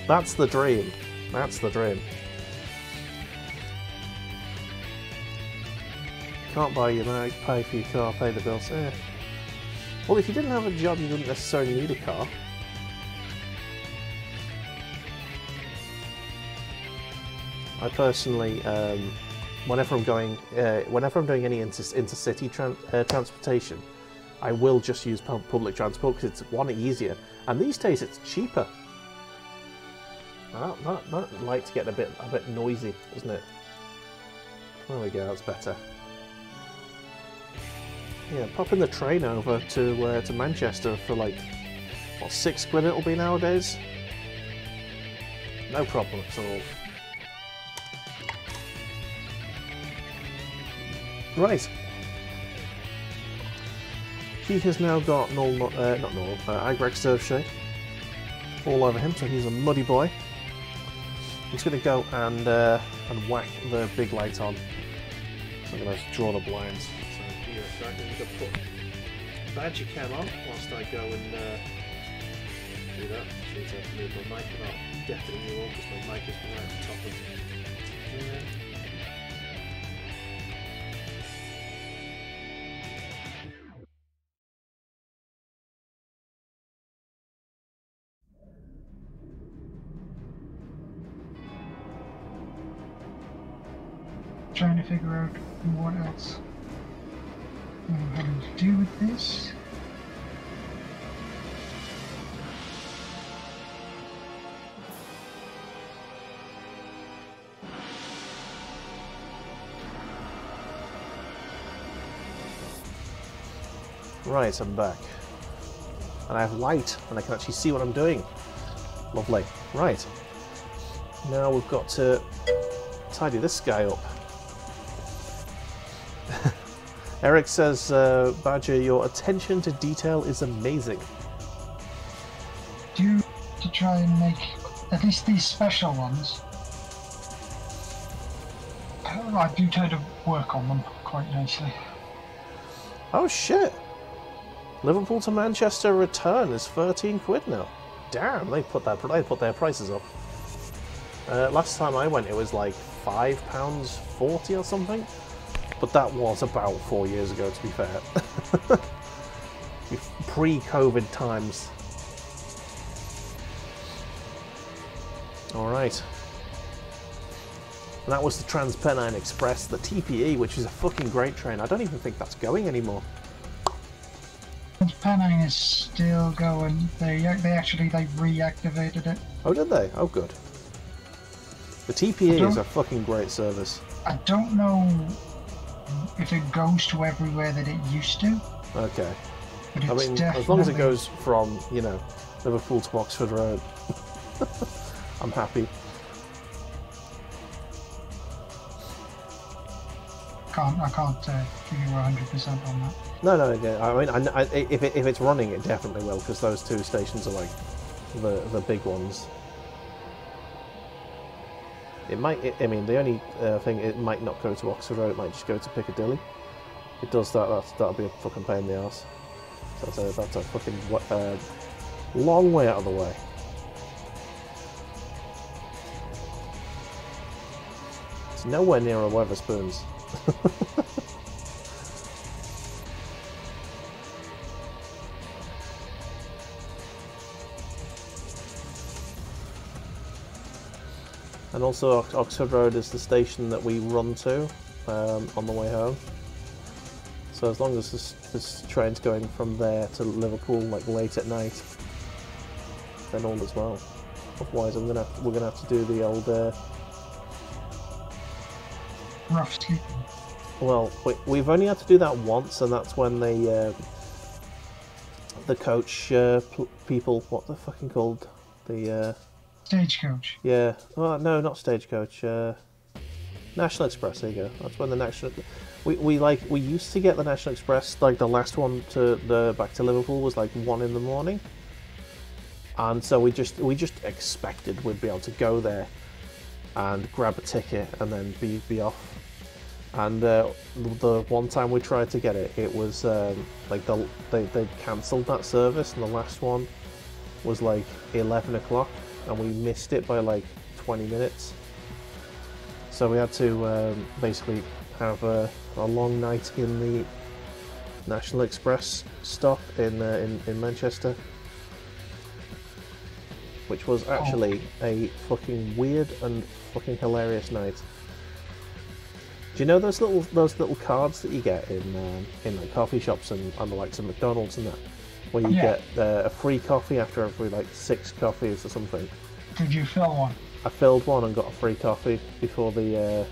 That's the dream. That's the dream. Can't buy your mag, pay for your car, pay the bills. Well, if you didn't have a job, you wouldn't necessarily need a car. I personally, whenever I'm doing any intercity transportation, I will just use public transport because it's one, easier, and these days it's cheaper. That light's getting a bit noisy, isn't it? There we go. That's better. Yeah, popping the train over to Manchester for like what, £6 it'll be nowadays. No problem at all. Right. He has now got Agrek Serve Shade all over him, so he's a muddy boy. I'm just going to go and whack the big light on. So I'm going to draw the blinds. So here, I'm going to put Badger Cam on whilst I go and do that. I need to move my mic without deafening you all because my mic is right on top of there. Trying to figure out what else I'm having to do with this. Right, I'm back. And I have light, and I can actually see what I'm doing. Lovely. Right. Now we've got to tidy this guy up. Eric says, Badger, your attention to detail is amazing. Do to try and make at least these special ones. I do try to work on them quite nicely. Oh shit! Liverpool to Manchester return is £13 now. Damn, they put their prices up. Last time I went, it was like £5.40 or something. But that was about 4 years ago, to be fair. Pre-COVID times. Alright. And that was the Transpennine Express, the TPE, which is a fucking great train. I don't even think that's going anymore. Transpennine is still going. They reactivated it. Oh, did they? Oh, good. The TPE is a fucking great service. I don't know if it goes to everywhere that it used to. Okay. But it's I mean, definitely... as long as it goes from, you know, Liverpool to Oxford Road, I'm happy. I can't give you 100% on that. No, again, I mean, if it's running, it definitely will, because those two stations are like the big ones. It might. I mean, the only thing, it might not go to Oxford Road. It might just go to Piccadilly. If it does that, that'll be a fucking pain in the arse. So that's a fucking long way out of the way. It's nowhere near a Wetherspoons. And also Oxford Road is the station that we run to on the way home. So as long as this train's going from there to Liverpool like late at night, then all is well. Otherwise, we're gonna have to do the old. Rough sleeping. Well, we've only had to do that once, and that's when the coach people, what they're fucking called, the Stagecoach. yeah. Well, no, not stagecoach. National Express. There you go. That's when the national. We used to get the National Express, like the last one to the back to Liverpool was like 1 in the morning, and so we just expected we'd be able to go there and grab a ticket and then be off. And the one time we tried to get it, it was like they cancelled that service, and the last one was like 11 o'clock, and we missed it by like 20 minutes. So we had to basically have a long night in the National Express stop in Manchester, which was actually a fucking weird and fucking hilarious night. Do you know those little cards that you get in like coffee shops and the likes of McDonald's and that, where you get a free coffee after every like 6 coffees or something? Did you fill one? I filled one and got a free coffee before the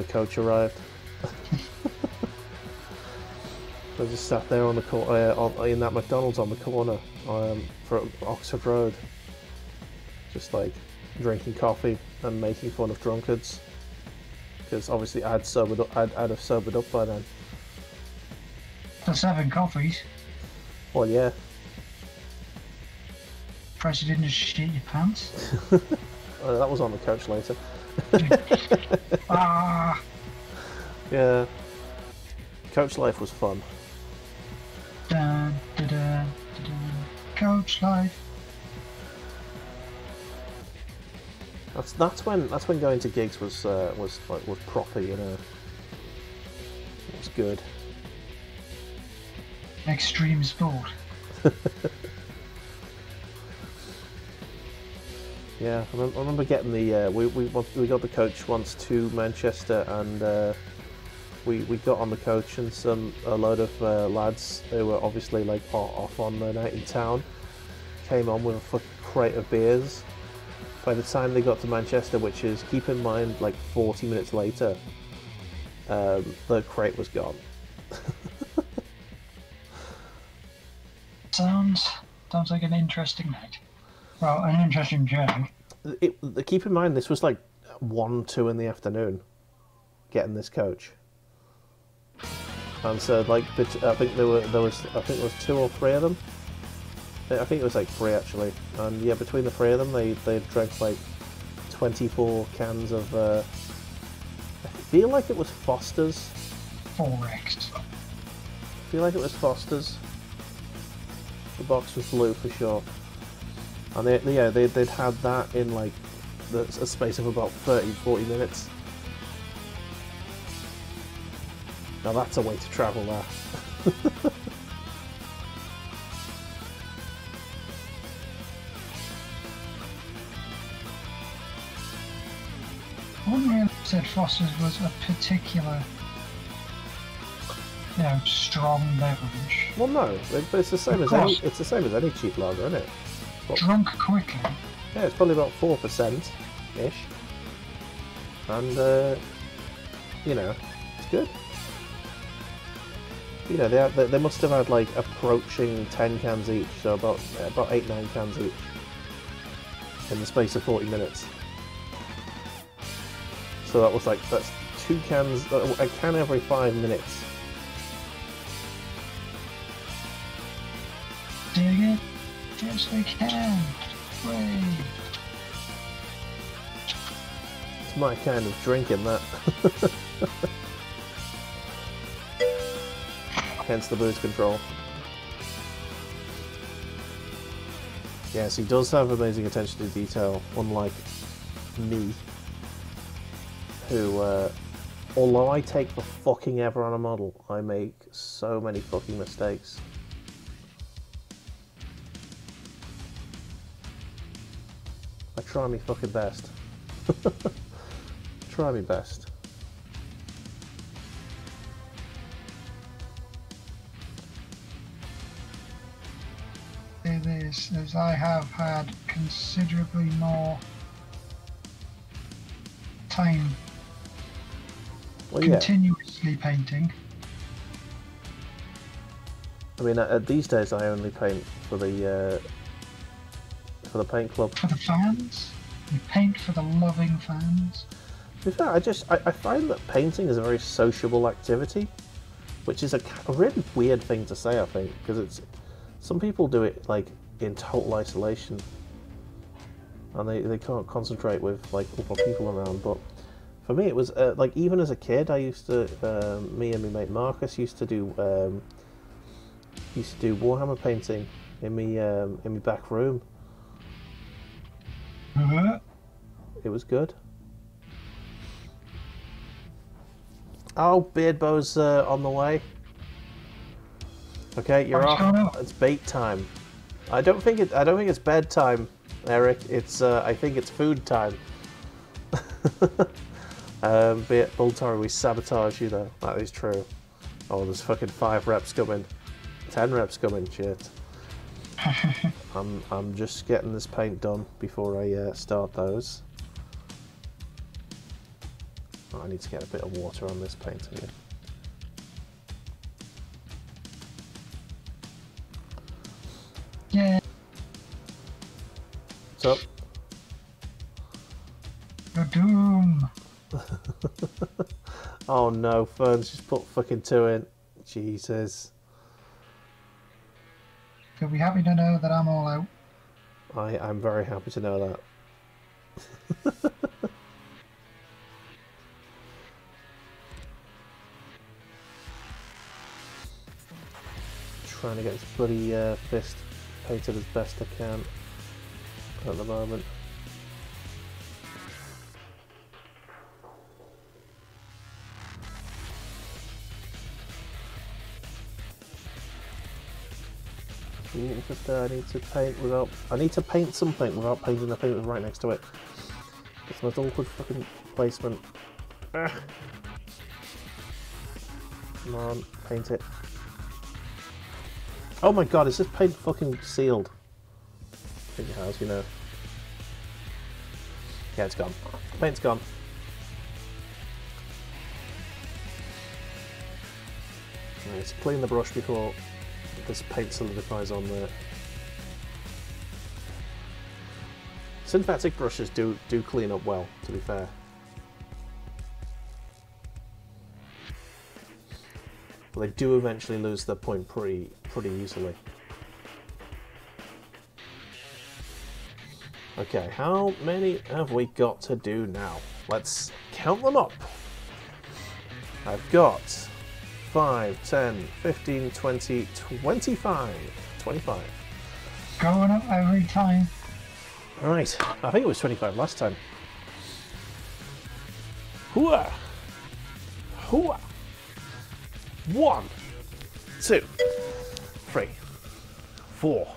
coach arrived. I just sat there on the in that McDonald's on the corner for Oxford Road, just like drinking coffee and making fun of drunkards. Because obviously I'd have sobered up by then. For 7 coffees. Well, yeah. Surprised you didn't just shit your pants. That was on the coach later. Ah. Yeah. Coach life was fun. Dun, dun, dun, dun. Coach life. That's when going to gigs was proper, you know. It was good. Extreme sport. Yeah, I remember getting the we got the coach once to Manchester, and we got on the coach, and a load of lads, they were obviously like off on the night in town, came on with a fucking crate of beers. By the time they got to Manchester, which is, keep in mind, like 40 minutes later, the crate was gone. Sounds like an interesting night. Well, an interesting journey. Keep in mind, this was like 1, 2 in the afternoon, getting this coach. And so, like, I think there was 2 or 3 of them. I think it was like 3 actually, and yeah, between the 3 of them, they drank like 24 cans of. I feel like it was Foster's. 4X. I feel like it was Foster's. The box was blue for sure, and they'd had that in like a space of about 30-40 minutes. Now that's a way to travel there. I wouldn't really have said Foster's was a particular, strong beverage. Well, no, but it's the same as any. It's the same as any cheap lager, isn't it? Drunk quickly. Yeah, it's probably about 4% ish, and it's good. You know, they must have had like approaching 10 cans each, so about 8-9 cans each in the space of 40 minutes. So that's 2 cans, a can every 5 minutes. Dig it? Yes, they can. Way. It's my kind of drinking, that. Hence the booze control. Yes, he does have amazing attention to detail, unlike me, who, although I take the fucking ever on a model, I make so many fucking mistakes. I try my fucking best. Try my best. say this, as I have had considerably more time continuously painting. I mean, these days I only paint for the paint club. For the fans? You paint for the loving fans? To be fair, I find that painting is a very sociable activity, which is a really weird thing to say, I think, because some people do it like in total isolation, and they can't concentrate with like other people around. But for me, it was like even as a kid, I used to me and my mate Marcus used to do Warhammer painting in me back room. It was good. Oh, Beardbow's on the way. Okay, you're off. It's bait time. I don't think it's bedtime, Eric. It's I think it's food time. Bulamatari, we sabotage you though. That is true. Oh, there's fucking 5 reps coming. 10 reps coming. Shit. I'm just getting this paint done before I start those. Oh, I need to get a bit of water on this paint again. Yeah. What's up? You're doom. Oh no, Fern's just put fucking 2 in. Jesus. You'll be happy to know that I'm all out. I'm very happy to know that. Trying to get this bloody fist painted as best I can at the moment. I need to paint without. I need to paint something without painting the thing that's right next to it. It's the most awkward fucking placement. Ah. Come on, paint it. Oh my god, is this paint fucking sealed? I think it has, you know. Yeah, it's gone. Paint's gone. Let's clean the brush before this paint solidifies on there. Synthetic brushes do clean up well, to be fair. But they do eventually lose their point pretty easily. Okay, how many have we got to do now? Let's count them up. I've got 5, 10, 15, 20, 25. 25. Going up every time. Alright, I think it was 25 last time. Hooah! Hooah! 1, 2, 3, 4,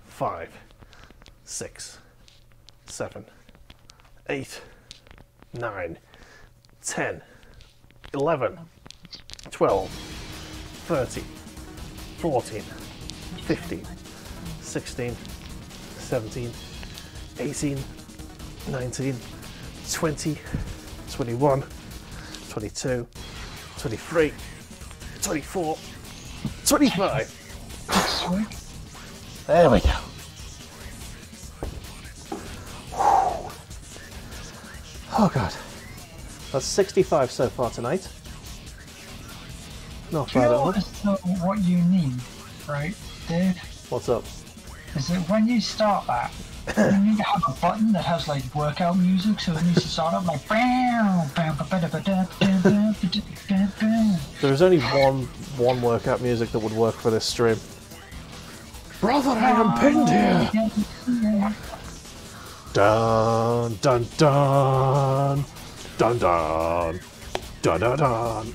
5, 6, 7, 8, 9, 10, 11, 12, 13, 14, 15, 16, 17, 18, 19, 20, 21, 22, 23, 24, 25. There we go. Oh god. That's 65 so far tonight. Not bad at all. What you need, right, Dave? What's up? Is that when you start that, you need to have a button that has like workout music, so it needs to start up like. There's only one workout music that would work for this stream. Brother, I am pinned here. Dun dun dun dun dun dun dun dun.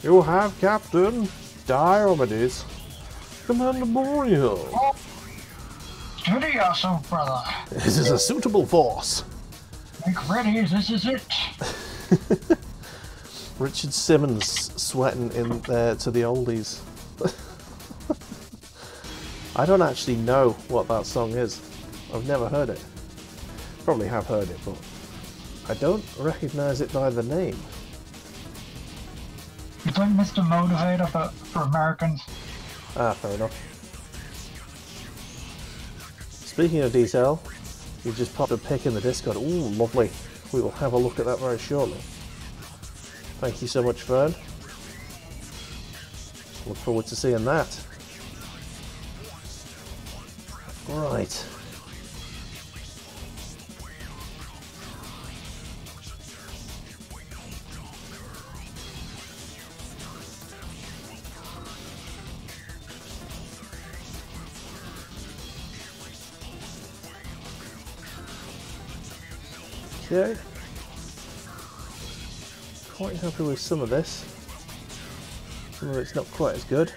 You have Captain Diomedes, Commander Boreal. Steady yourself, brother. This is a suitable force. Make ready, this is it. Richard Simmons sweating in there to the oldies. I don't actually know what that song is. I've never heard it. Probably have heard it, but I don't recognise it by the name. It's like Mr. Motivator, but for Americans. Ah, fair enough. Speaking of detail, you just popped a pic in the Discord. Ooh, lovely. We will have a look at that very shortly. Thank you so much, Fern. Look forward to seeing that. Right. Okay. Quite happy with some of this. Some of it's not quite as good.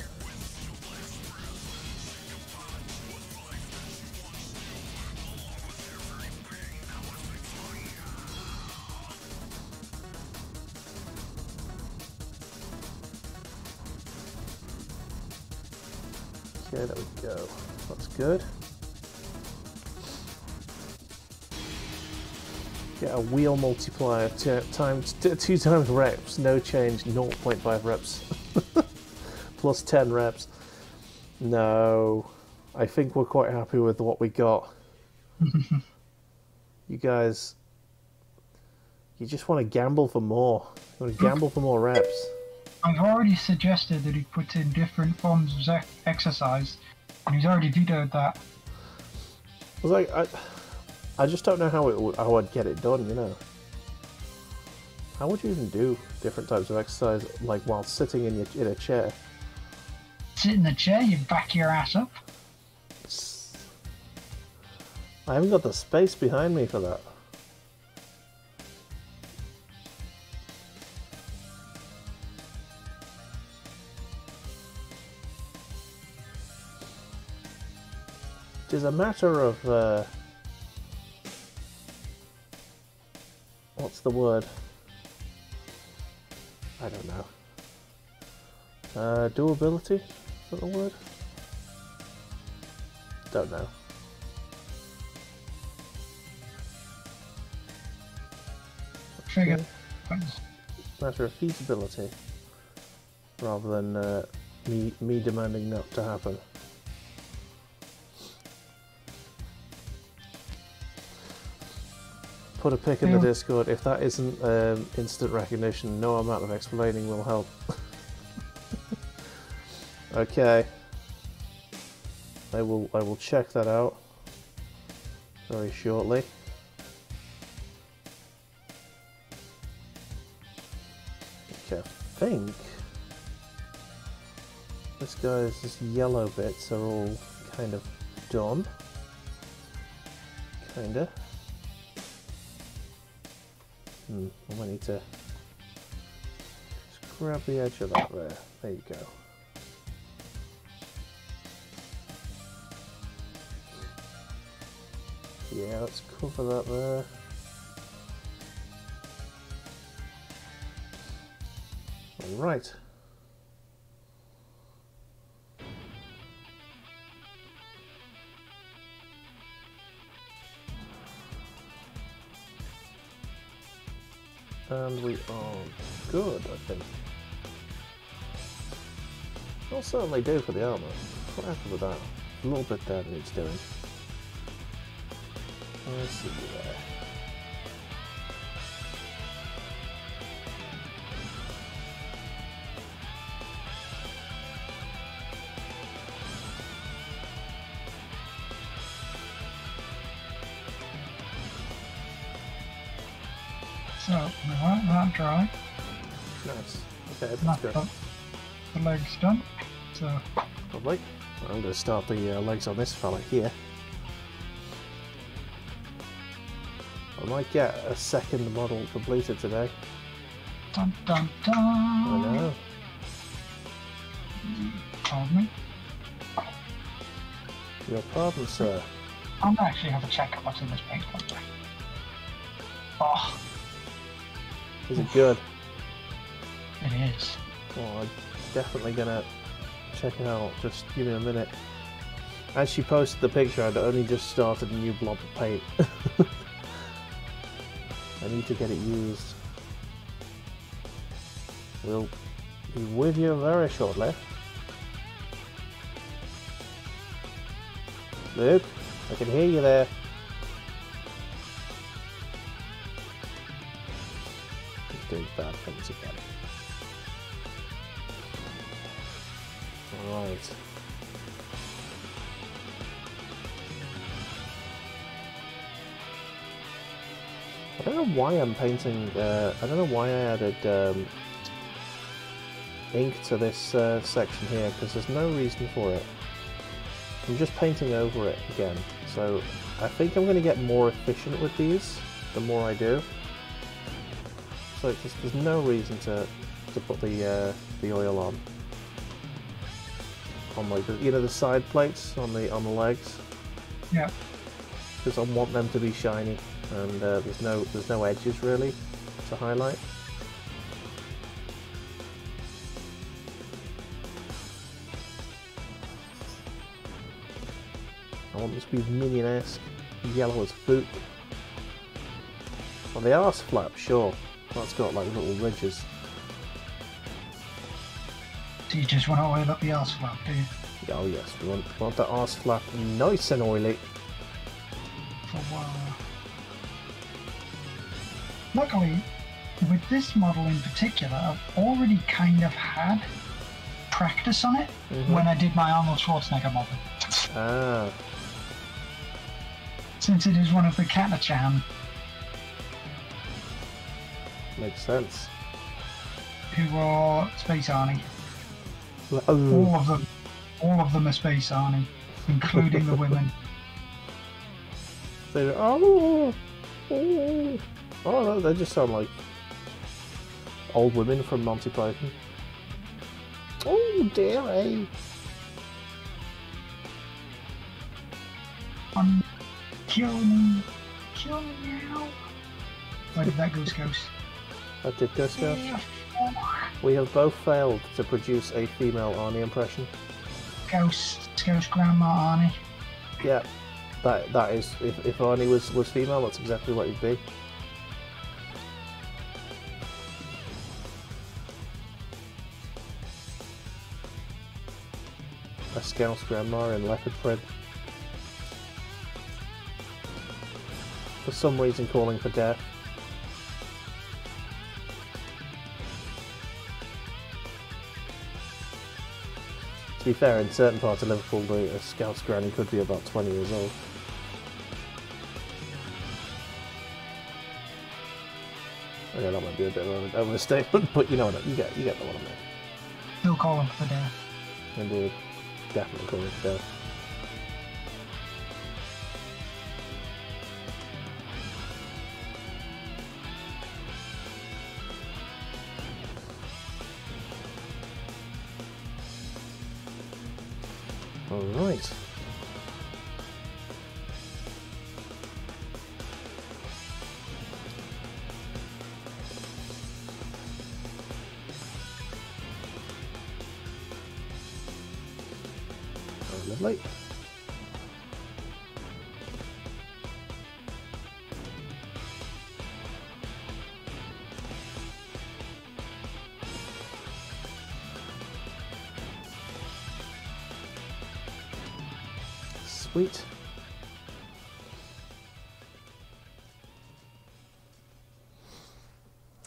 Okay, there we go. That's good. Get a wheel multiplier, 2 times reps, no change, 0.5 reps. Plus 10 reps. No, I think we're quite happy with what we got. You guys, you just want to gamble for more. You want to gamble for more reps. I've already suggested that he puts in different forms of exercise, and he's already vetoed that. I was like, I just don't know how I'd get it done, you know. How would you even do different types of exercise, like while sitting in a chair? Sit in the chair, you back your ass up. I haven't got the space behind me for that. It is a matter of what's the word? I don't know. Doability? Is that the word? Don't know. Figure. Matter of feasibility, rather than me demanding that to happen. Put a pic in the Discord. If that isn't instant recognition, no amount of explaining will help. Okay. I will check that out very shortly. Okay, I think this yellow bits are all kind of done. Kinda. I might need to just grab the edge of that there. There you go. Yeah, let's cover that there. Alright. And we are good, I think. I'll certainly do for the armour. Quite happy with that. A little bit better than it's doing. Let's see there. So, that dry. Nice. Okay, that's That's good. the legs done. So, Lovely. I'm going to start the legs on this fella here. I might get a second model completed today. dun dun dun. I know. Pardon me. Your pardon, sir. I'm gonna actually have a check at what's in this paint one day. Oh, Is it good? it is. Well, I'm definitely going to check it out. Just give me a minute. As she posted the picture, I'd only just started a new blob of paint. I need to get it used. We'll be with you very shortly. Luke, I can hear you there. He's doing bad things again. Alright. I don't know why I'm painting, I don't know why I added ink to this section here, because there's no reason for it. I'm just painting over it again, so I think I'm going to get more efficient with these the more I do. So there's no reason to put the oil on like the, you know, the side plates on the legs. Yeah. Because I want them to be shiny, and there's no edges really to highlight. I want this to be minion-esque, yellow as fook. On the arse flap, sure, that's got like little ridges. So you just want to oil up the arse flap, do you? Oh yes, we want the arse flap nice and oily. For a while. Luckily, with this model in particular, I've already kind of had practice on it when I did my Arnold Schwarzenegger model. Ah. Since it is one of the Catachan. Makes sense. Who are Space Arnie. Oh. All of them are Space Arnie, including the women. They oh no, they just sound like old women from Monty Python. Oh dear, eh? Kill me now. Where did that Ghost? That did Ghost. We have both failed to produce a female Arnie impression. Ghost Grandma Arnie. Yeah, that is, if Arnie was female, that's exactly what he'd be. A Scouse Grandma in leopard print. For some reason calling for death. To be fair, in certain parts of Liverpool, a Scouse granny could be about 20 years old. Okay, that might be a bit of an overstatement, but you know what, you get the one I mean. Still calling for death. Indeed. Definitely calling for death. Alright. Oh, lovely. Sweet.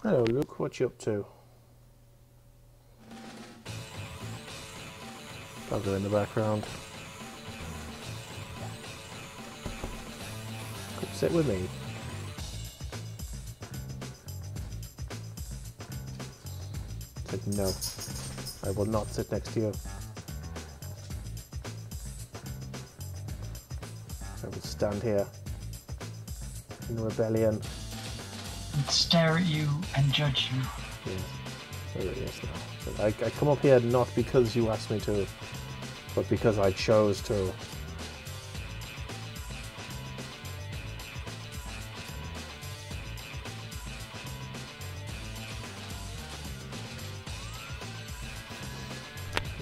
Hello, Luke. What you up to? I'll go in the background. Come sit with me. Said no. I will not sit next to you. I will stand here in rebellion. And stare at you and judge you. Yes, there it is now. So I come up here not because you asked me to, but because I chose to.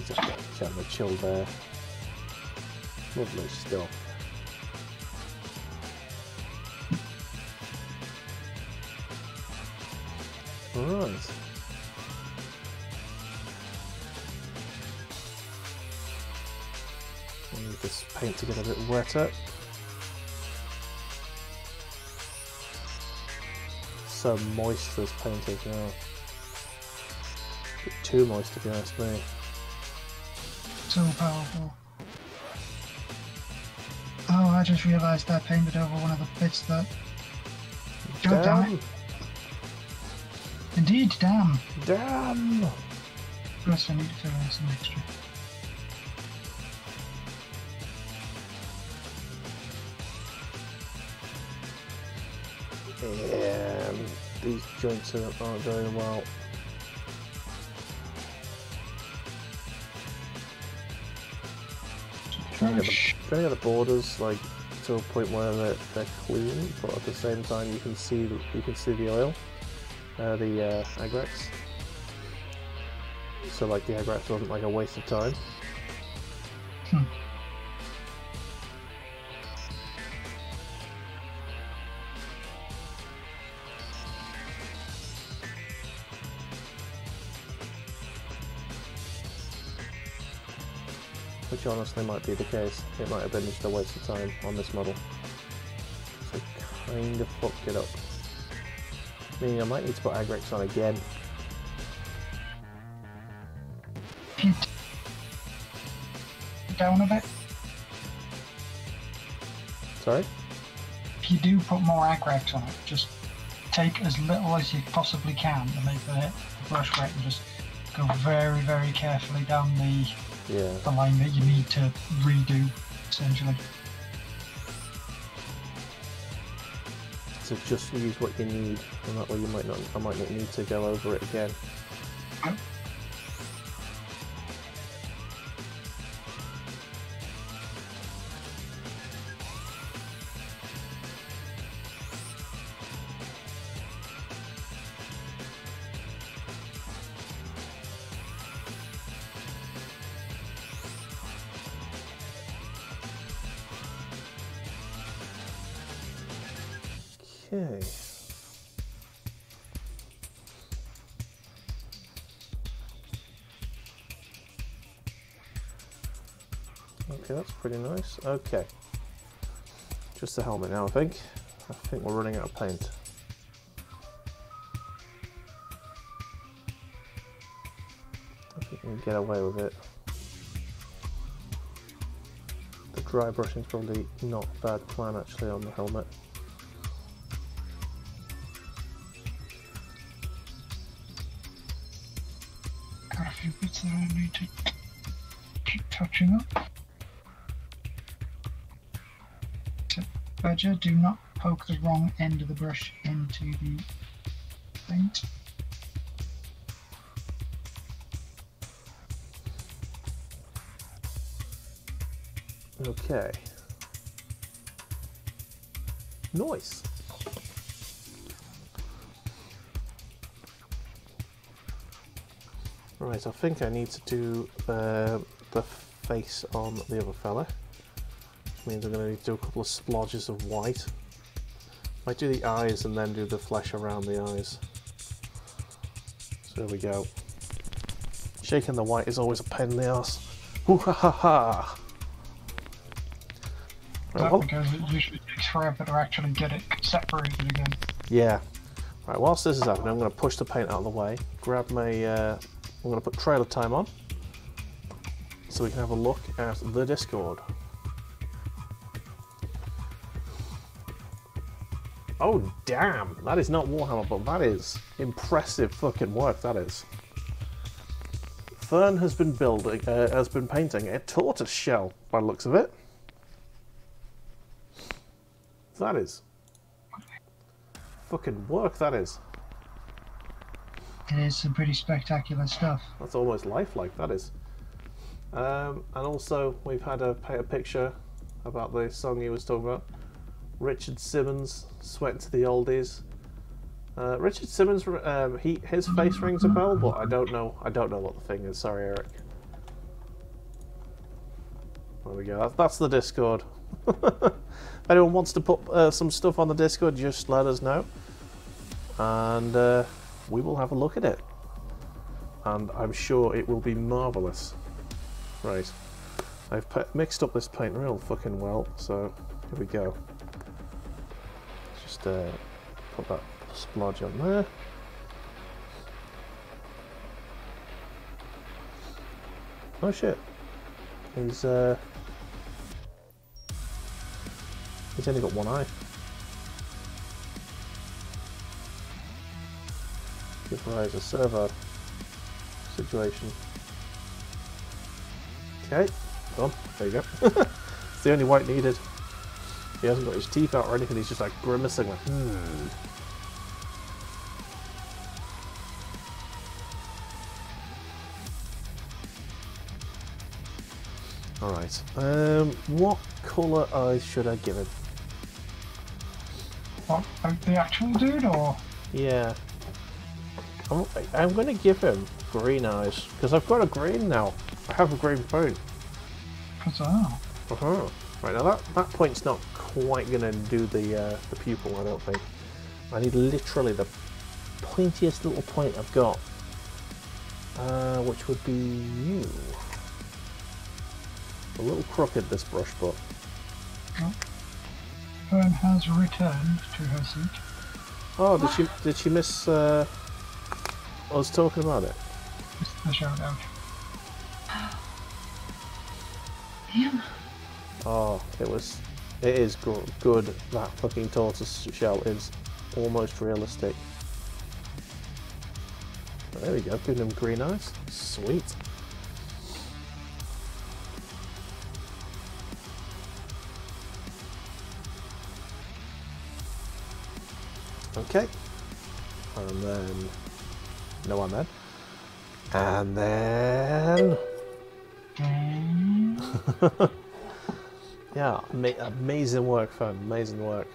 Just having a chill there. Lovely stuff. Right. I need this paint to get a bit wetter. So moist this paint is now. A bit too moist if you ask me. So powerful. Oh, I just realised I painted over one of the bits that... God damn it. Indeed, damn. Damn! Plus I need to fill in some extra. Yeah, these joints aren't going well. Trying to get the borders like to a point where they're clean, but at the same time you can see the oil, the agrax. So like the agrax wasn't like a waste of time. Which honestly might be the case. It might have been just a waste of time on this model. So kind of fucked it up. Meaning I might need to put agrax on again. Down a bit. Sorry? If you do put more agrax on it, just take as little as you possibly can to make the brush wet and just go very, very carefully down the line that you need to redo, essentially. So just use what you need, and that way you might not. I might not need to go over it again. Yep. Okay. Okay, that's pretty nice. Okay. Just the helmet now, I think. I think we're running out of paint. I think we can get away with it. The dry brushing is probably not a bad plan actually on the helmet. Got a few bits that I need to keep touching up. So, Badger, do not poke the wrong end of the brush into the paint. Okay. Nice. Right, I think I need to do the face on the other fella. Which means I'm going to need to do a couple of splodges of white. Might do the eyes and then do the flesh around the eyes. So there we go. Shaking the white is always a pain in the arse. Hoo ha ha ha! Right, well, Because it usually takes forever to actually get it separated again. yeah. Right, whilst this is happening, I'm going to push the paint out of the way, grab my... I'm going to put trailer time on, so we can have a look at the Discord. Oh damn, that is not Warhammer, but that is impressive fucking work, that is. Fern has been painting a tortoise shell, by the looks of it. That is fucking work, that is. It is some pretty spectacular stuff. That's almost lifelike, that is. And also, we've had a picture about the song he was talking about. Richard Simmons, Sweat to the Oldies. Richard Simmons, his face rings a bell, but I don't know what the thing is. Sorry, Eric. There we go. That's the Discord. If anyone wants to put some stuff on the Discord, just let us know. And we will have a look at it. And I'm sure it will be marvellous. Right. I've mixed up this paint real fucking well, so here we go. Just put that splodge on there. Oh shit. He's only got one eye. Give rise a servo situation. Okay, done. There you go. It's the only white needed. He hasn't got his teeth out or anything, he's just like grimacing like, Alright, what colour eyes should I give him? What, like the actual dude, or? Yeah. I'm going to give him green eyes, because I've got a green now. I have a green phone. Right, now that point's not quite going to do the pupil, I don't think. I need literally the pointiest little point I've got. Which would be you. A little crooked, this brush, but... Fern has returned to her seat. Oh, did she miss I was talking about it? Missed the shout out. Damn. Oh, it is good. That fucking tortoise shell is almost realistic. But there we go, giving him green eyes. Sweet. Okay. And then... No, I'm then. And then... Yeah, amazing work, fam. Amazing work.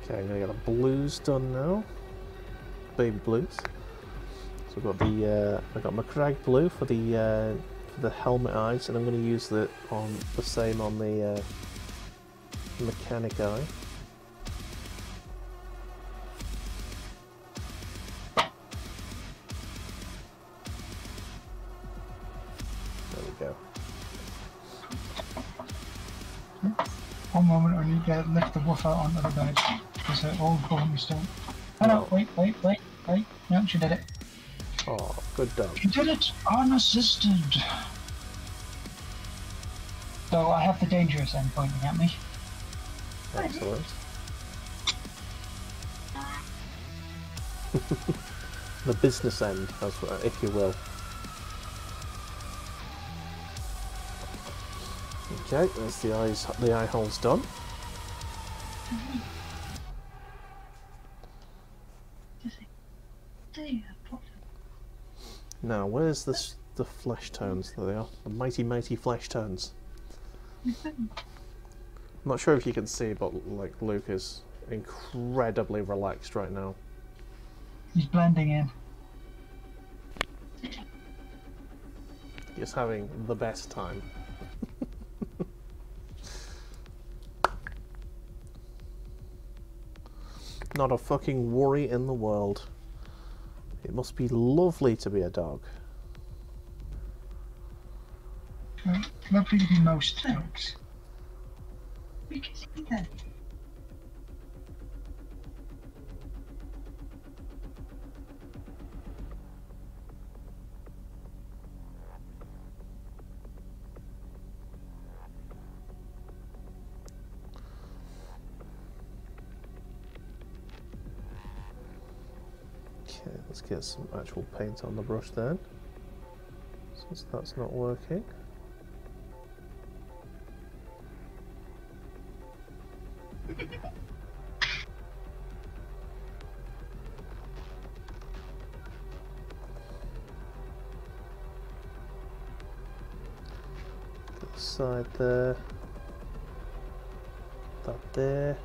Okay, I'm gonna get the blues done now. Baby blues. So I've got I've got McCrag blue for the helmet eyes, and I'm gonna use the same on the mechanic eye. One moment, I need to lift the woofer onto the bed. Because they're all going to stone. Oh no, wait. No, she did it. Oh, good dog. She did it unassisted. So I have the dangerous end pointing at me. Excellent. The business end, if you will. Okay, there's the eye holes done. Now, where's the flesh tones? There they are. The mighty flesh tones. I'm not sure if you can see, but like Luke is incredibly relaxed right now. He's blending in. He's having the best time. Not a fucking worry in the world. It must be lovely to be a dog. Lovely to be most dogs. We can see that. Okay, let's get some actual paint on the brush then, since that's not working. Get the side there, that there,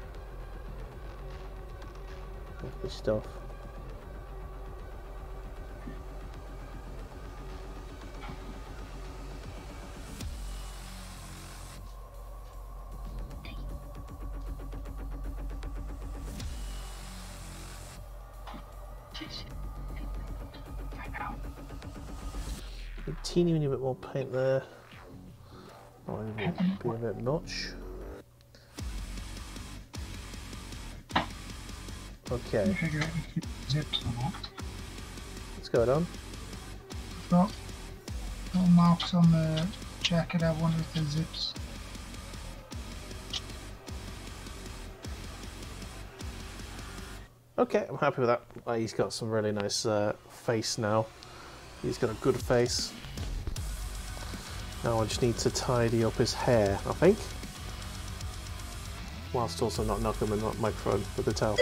lovely stuff. A teeny weeny bit more paint there. Might be a bit much. Okay. Figure out if it zips or not. What's going on? I've got little marks on the jacket. I wonder if they're zips. Okay, I'm happy with that. He's got some really nice face now. He's got a good face. Now I just need to tidy up his hair, I think. Whilst also not knocking him in the microphone with the towel.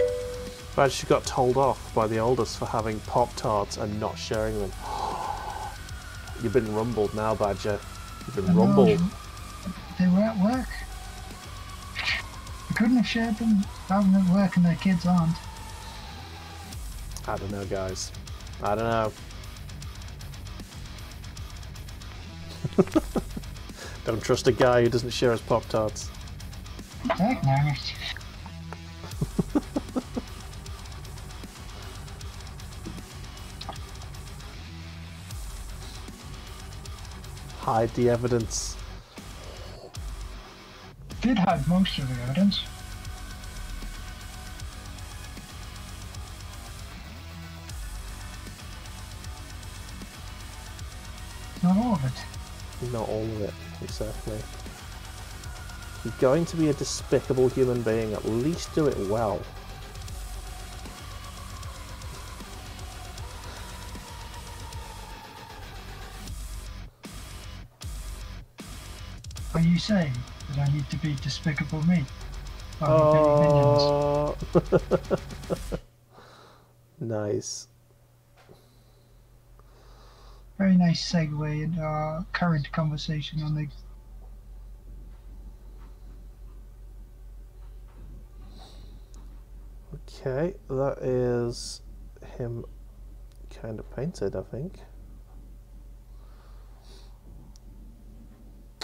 But she got told off by the oldest for having Pop-Tarts and not sharing them. You've been rumbled now, Badger. You've been rumbled. They were at work. They couldn't have shared them. I'm at work and their kids aren't. I don't know, guys. I don't know. Don't trust a guy who doesn't share his Pop-Tarts. Heck no. Hide the evidence. Did hide most of the evidence. Not all of it. Not all of it, exactly. If you're going to be a despicable human being, at least do it well. Are you saying that I need to be despicable me? Oh. Nice. Very nice segue into our current conversation on the... Okay, that is him kind of painted, I think.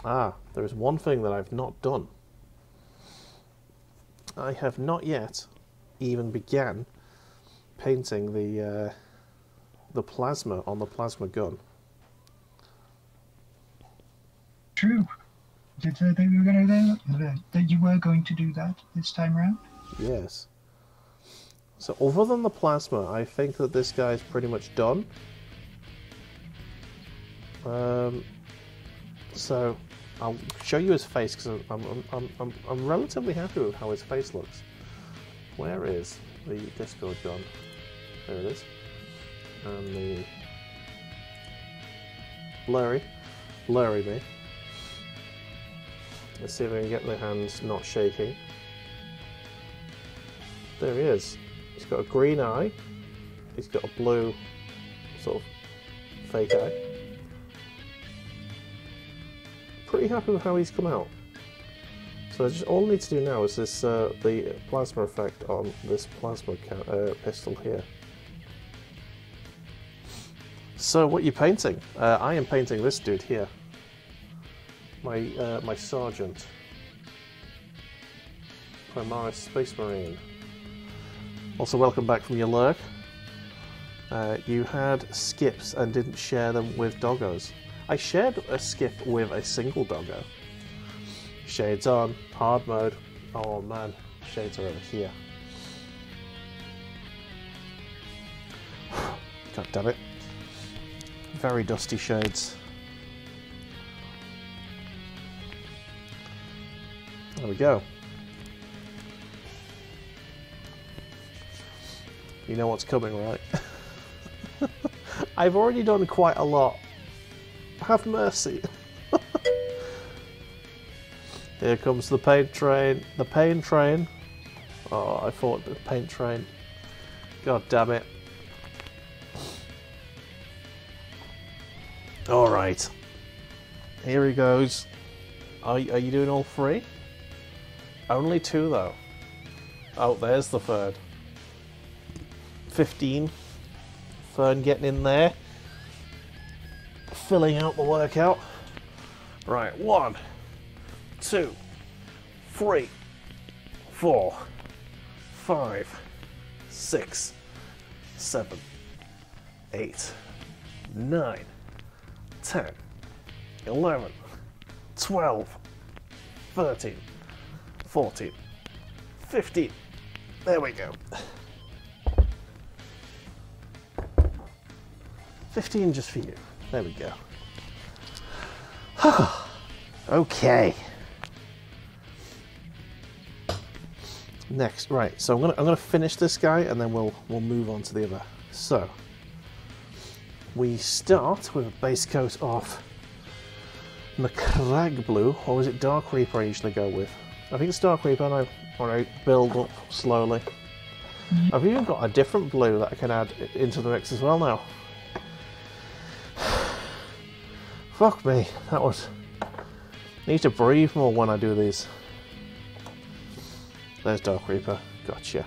Ah, there's one thing that I've not done. I have not yet even began painting the plasma on the plasma gun. True. Did they think we were going to do that? That you were going to do that this time around? Yes. So other than the plasma, I think that this guy's pretty much done. So I'll show you his face because I'm relatively happy with how his face looks. Where is the Discord gone? There it is. And the blurry me. Let's see if I can get my hands not shaking. There he is. He's got a green eye. He's got a blue sort of fake eye. Pretty happy with how he's come out. So all I need to do now is this the plasma effect on this plasma pistol here. So what are you painting? I am painting this dude here. My sergeant. Primaris Space Marine. Also welcome back from your lurk. You had skips and didn't share them with doggos. I shared a skip with a single doggo. Shades on, hard mode. Oh man, shades are over here. God damn it. Very dusty shades. There we go. You know what's coming, right? I've already done quite a lot. Have mercy. Here comes the paint train. The pain train. Oh, I thought the paint train. God damn it. Alright. Here he goes. Are you doing all three? Only two though. Oh, there's the third. 15. Fern getting in there. Filling out the workout. Right, 1, 2, 3, 4, 5, 6, 7, 8, 9, 10, 11, 12, 13, 14, 15. There we go. 15 just for you. There we go. Okay. Next, right. So I'm gonna finish this guy, and then we'll move on to the other. So we start with a base coat of Macragge Blue, or is it Dark Reaper I usually go with? I think it's Dark Reaper, and I build up slowly. I've even got a different blue that I can add into the mix as well now. Fuck me, that was... I need to breathe more when I do these. There's Dark Reaper, gotcha.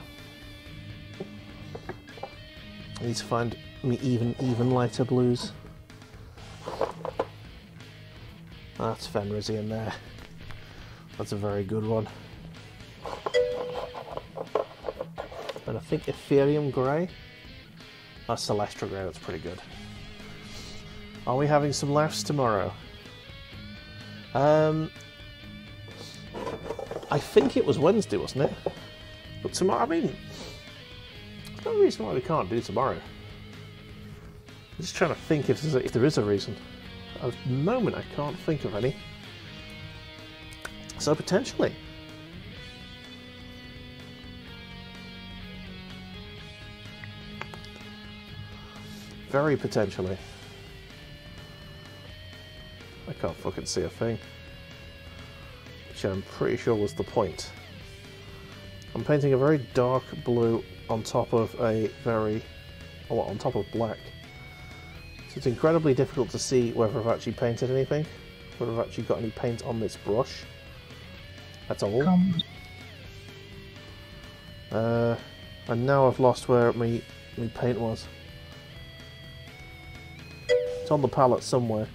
I need to find me even lighter blues. That's Fenrisy in there. That's a very good one. And I think Ethereum Grey. That's Celestial Grey, that's pretty good. Are we having some laughs tomorrow? I think it was Wednesday, wasn't it? But tomorrow, I mean, there's no reason why we can't do tomorrow. I'm just trying to think if there is a reason. At the moment, I can't think of any. So potentially. Very potentially. I can't fucking see a thing. Which I'm pretty sure was the point. I'm painting a very dark blue on top of a very... well, on top of black. So it's incredibly difficult to see whether I've actually painted anything. Whether I've actually got any paint on this brush. That's all. And now I've lost where my paint was. It's on the palette somewhere.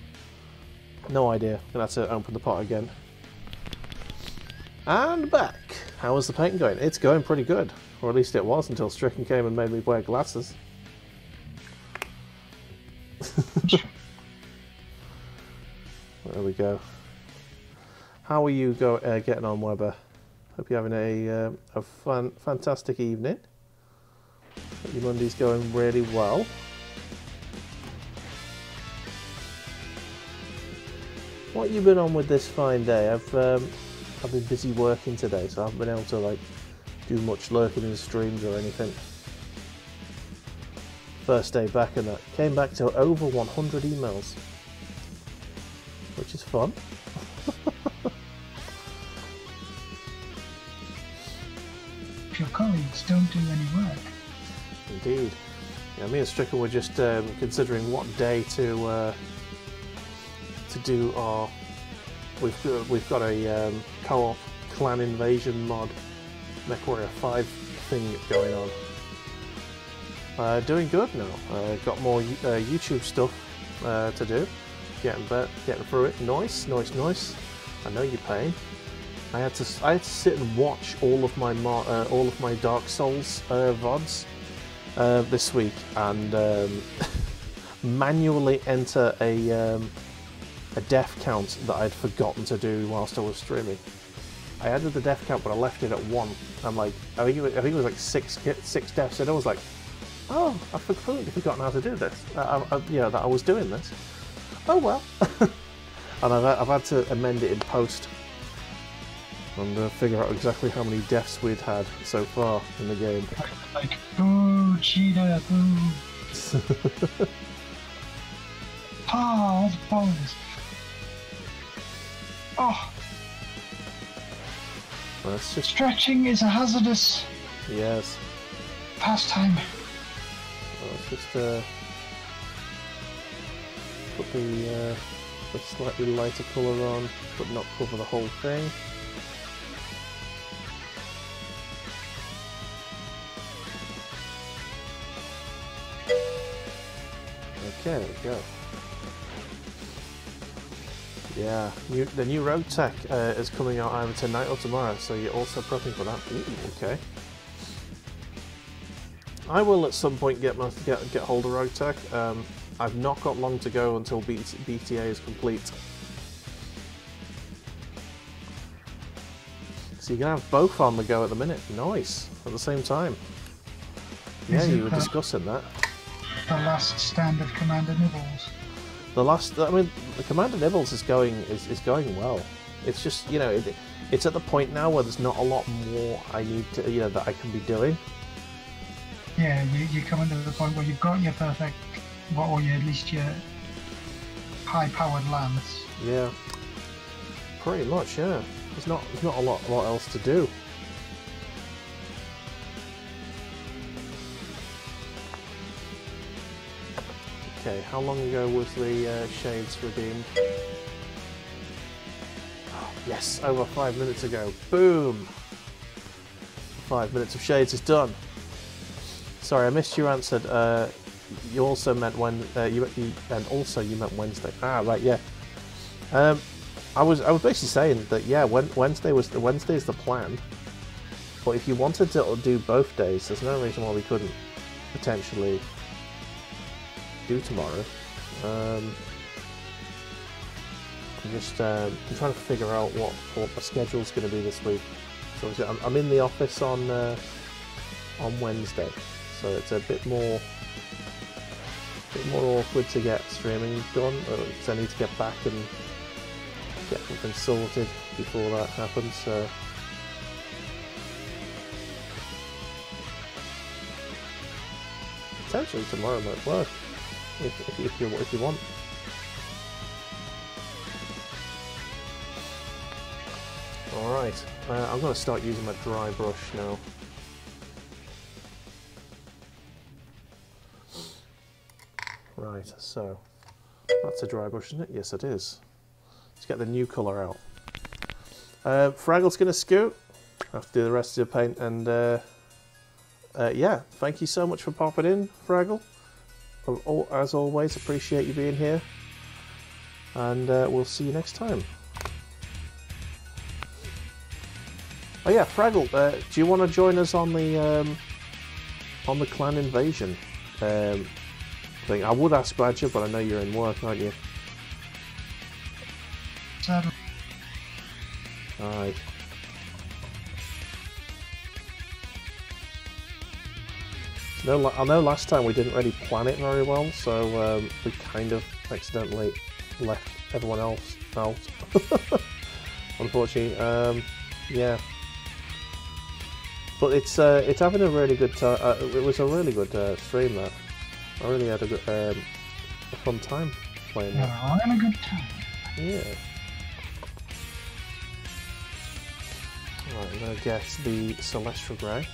No idea. Gonna have to open the pot again. And back. How is the paint going? It's going pretty good. Or at least it was until Stricken came and made me wear glasses. There we go. How are you getting on, Webber? Hope you're having a fantastic evening. Hope your Monday's going really well. What you been on with this fine day? I've been busy working today, so I haven't been able to like do much lurking in streams or anything. First day back and that came back to over 100 emails, which is fun. If your colleagues don't do any work. Indeed. Yeah, me and Stricken were just considering what day to do our... We've got a co-op clan invasion mod, MechWarrior 5 thing going on. Doing good now. Got more YouTube stuff to do. Getting through it. Nice. I know your pain. I had to sit and watch all of my Dark Souls VODs this week and manually enter a death count that I'd forgotten to do whilst I was streaming. I added the death count, but I left it at 1. I'm like, I think it was like six deaths, and I was like, oh, I've completely forgotten how to do this. Yeah, that I was doing this. Oh well. And I've had to amend it in post and figure out exactly how many deaths we'd had so far in the game. Like, boo, cheetah, boo. All the bones. Oh. Well, it's just... Stretching is a hazardous pastime. Well, let's just put the slightly lighter colour on, but not cover the whole thing. Okay, there we go. Yeah, the new Rogue Tech is coming out either tonight or tomorrow, so you're also prepping for that. Ooh, okay. I will at some point get hold of Rogue Tech. I've not got long to go until BTA is complete. So you can have both on the go at the minute. Nice. At the same time. Yeah, you were discussing that. The last stand of Commander Nibbles. I mean, the Commander Nibbles is going well. It's just, you know, it's at the point now where there's not a lot more I need to, you know, that I can be doing. Yeah, you're coming to the point where you've got your perfect, or at least your high-powered lance. Yeah, pretty much. Yeah, there's not a lot else to do. Okay, how long ago was the shades redeemed? Oh, yes, over 5 minutes ago. Boom! 5 minutes of shades is done. Sorry, I missed your answer. You also meant when and also you meant Wednesday. Ah, right, yeah. I was basically saying that yeah, Wednesday is the plan. But if you wanted to do both days, there's no reason why we couldn't potentially do tomorrow. I'm trying to figure out what my schedule's going to be this week. So I'm in the office on Wednesday, so it's a bit more awkward to get streaming done, because I need to get back and get something sorted before that happens. So. Potentially tomorrow might work, if you want. Alright, I'm going to start using my dry brush now. Right, so that's a dry brush, isn't it? Yes, it is. Let's get the new colour out. Fraggle's going to scoot. I have to do the rest of the paint, and yeah, thank you so much for popping in, Fraggle. As always, appreciate you being here, and we'll see you next time. Oh yeah, Fraggle, do you want to join us on the clan invasion thing? I would ask Badger, but I know you're in work, aren't you? Alright. No, I know last time we didn't really plan it very well, so we kind of accidentally left everyone else out. Unfortunately, yeah. But it's having a really good time. It was a really good stream. That I really had a fun time playing that. Having a good time. Yeah. Right, I'm gonna get the Celestial Grey.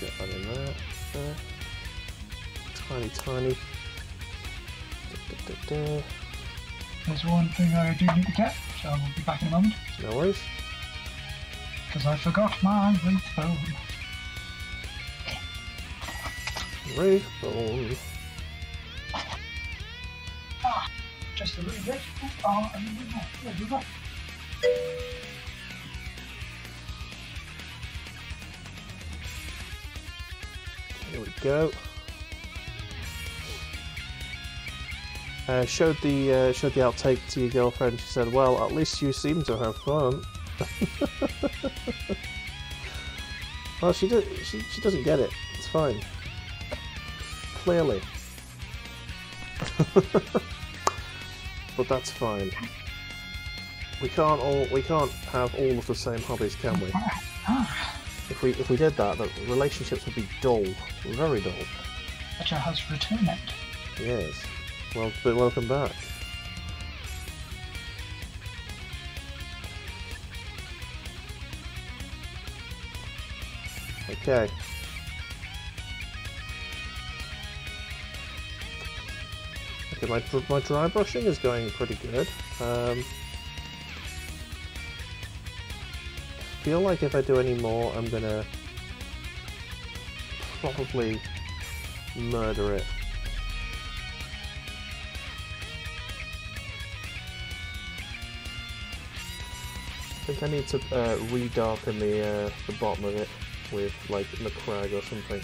Get that in there. Tiny. There's one thing I do need to get, so I will be back in a moment. No worries. Because I forgot my Wraith Bone. Wraith Bone. Ah, just a little bit. Oh, a little bit more. There we go. Here we go. Showed the outtake to your girlfriend. She said, "Well, at least you seem to have fun." Well, she doesn't get it. It's fine. Clearly. But that's fine. We can't have all of the same hobbies, can we? If we did that, the relationships would be dull, very dull. Badger has returned. Yes. Well, welcome back. Okay. Okay, my dry brushing is going pretty good. I feel like if I do any more, I'm gonna probably murder it. think I need to redarken the bottom of it with like the crag or something.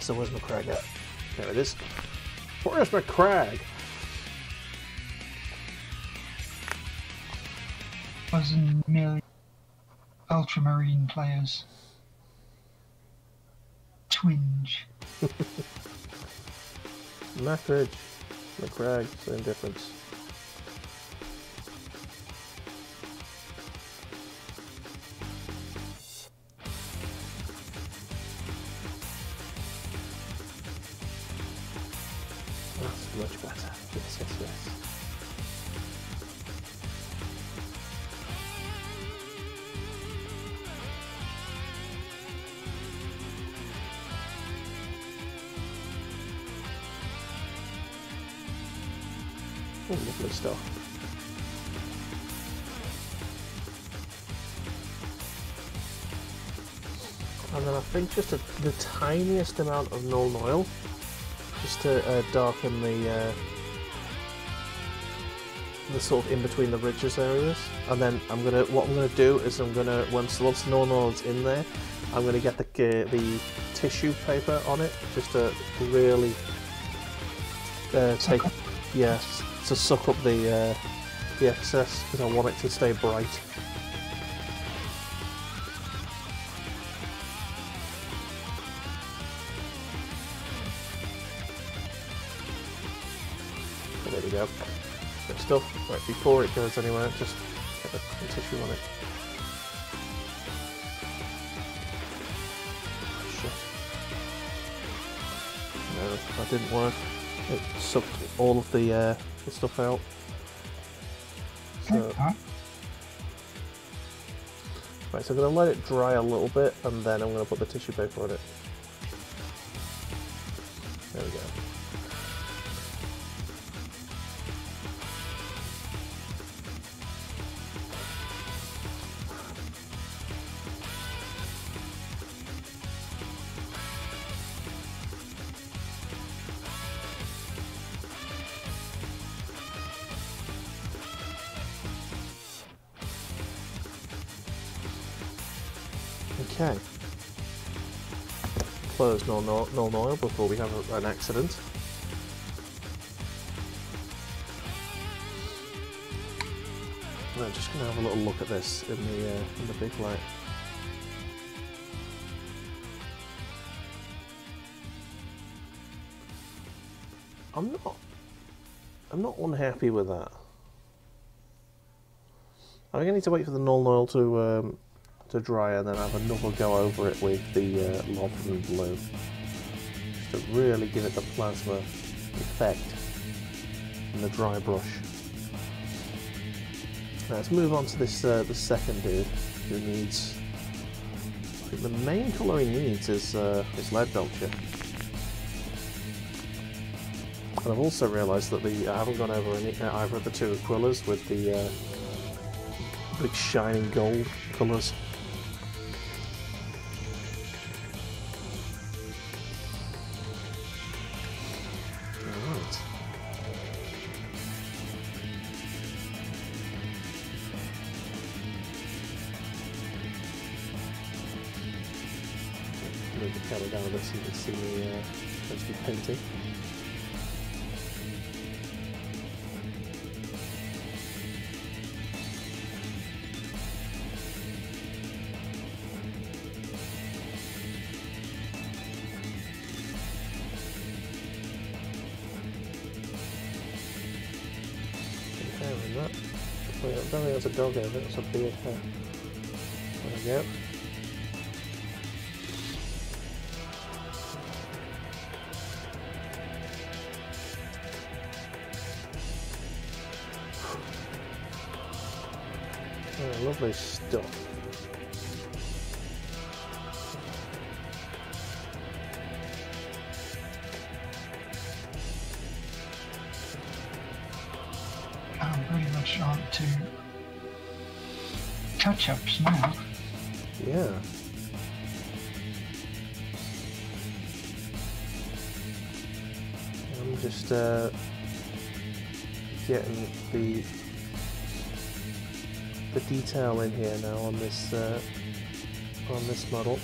So where's my crag at? There it is. Where's my crag? Dozen million ultramarine players. Twinge. Mathridge, the crag, same difference. That's much better. Yes, yes, yes. Oh, lovely stuff. And then I think just the tiniest amount of null oil, just to darken the sort of in between the ridges areas. And then what I'm gonna do is once the null oil's in there, I'm gonna get the tissue paper on it just to really take to suck up the excess, because I want it to stay bright. So there we go. Good stuff. Right, before it goes anywhere, just get the tissue on it. Shit. No, that didn't work. It sucked all of the stuff out. So, right, so I'm going to let it dry a little bit, and then I'm going to put the tissue paper on it. There we go. Okay. Close null oil before we have an accident. And I'm just going to have a little look at this in the big light. I'm not unhappy with that. I think I need to wait for the null oil to dry and then have another go over it with the Lofton Blue, just to really give it the plasma effect in the dry brush. Now let's move on to this the second dude, who needs, I think the main colour he needs is lead belcher. And I've also realised that I haven't gone over either of the two Aquillas with the big shining gold colours. Move the camera down a bit so you can see me actually painting. Hair in that. I don't think that's a dog hair, that's a beard hair. There we go. Oh, lovely stuff. I'm pretty much on to touch-ups now. Yeah. I'm just getting the the detail in here now on this model.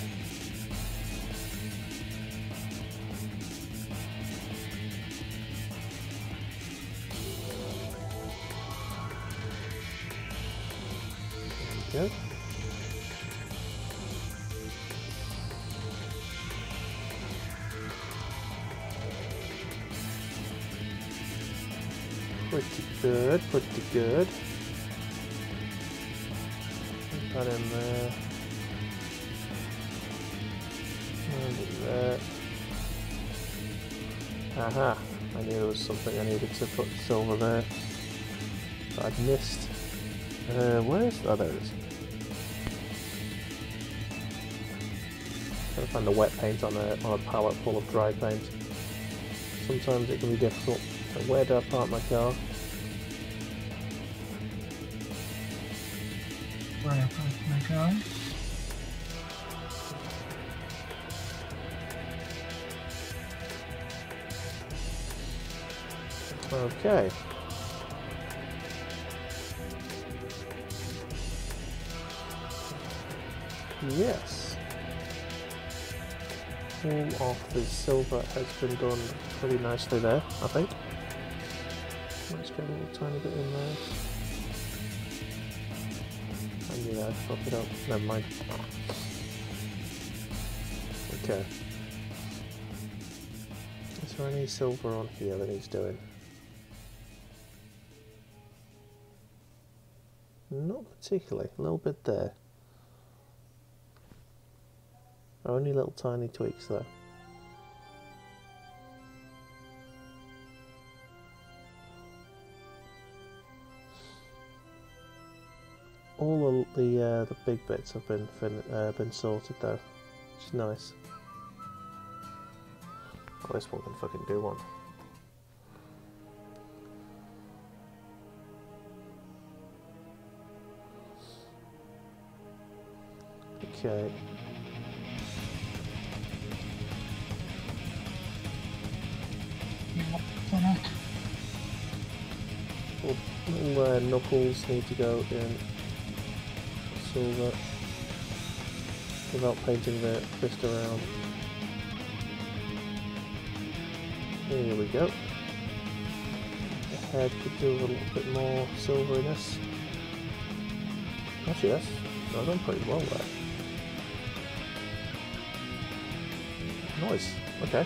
There we go. Pretty good, pretty good. Put that in there. And in there. Aha! I knew there was something I needed to put silver there. But I'd missed. Where is... oh, there it is. Trying to find the wet paint on a palette full of dry paint. Sometimes it can be difficult. So where do I park my car? Where I park my car? Okay. Yes. All of the silver has been done pretty nicely there, I think. Let's get a little tiny bit in there. And yeah, I fucked it up. Never mind. Okay. Is there any silver on here that he's doing? Not particularly. A little bit there. Only little tiny tweaks though. All of the big bits have been sorted though, which is nice. Oh, this one can fucking do one. Okay. Little knuckles need to go in silver without painting the fist around. Here we go. The head could do a little bit more silveriness. Actually, that's done pretty well there. Nice. Okay.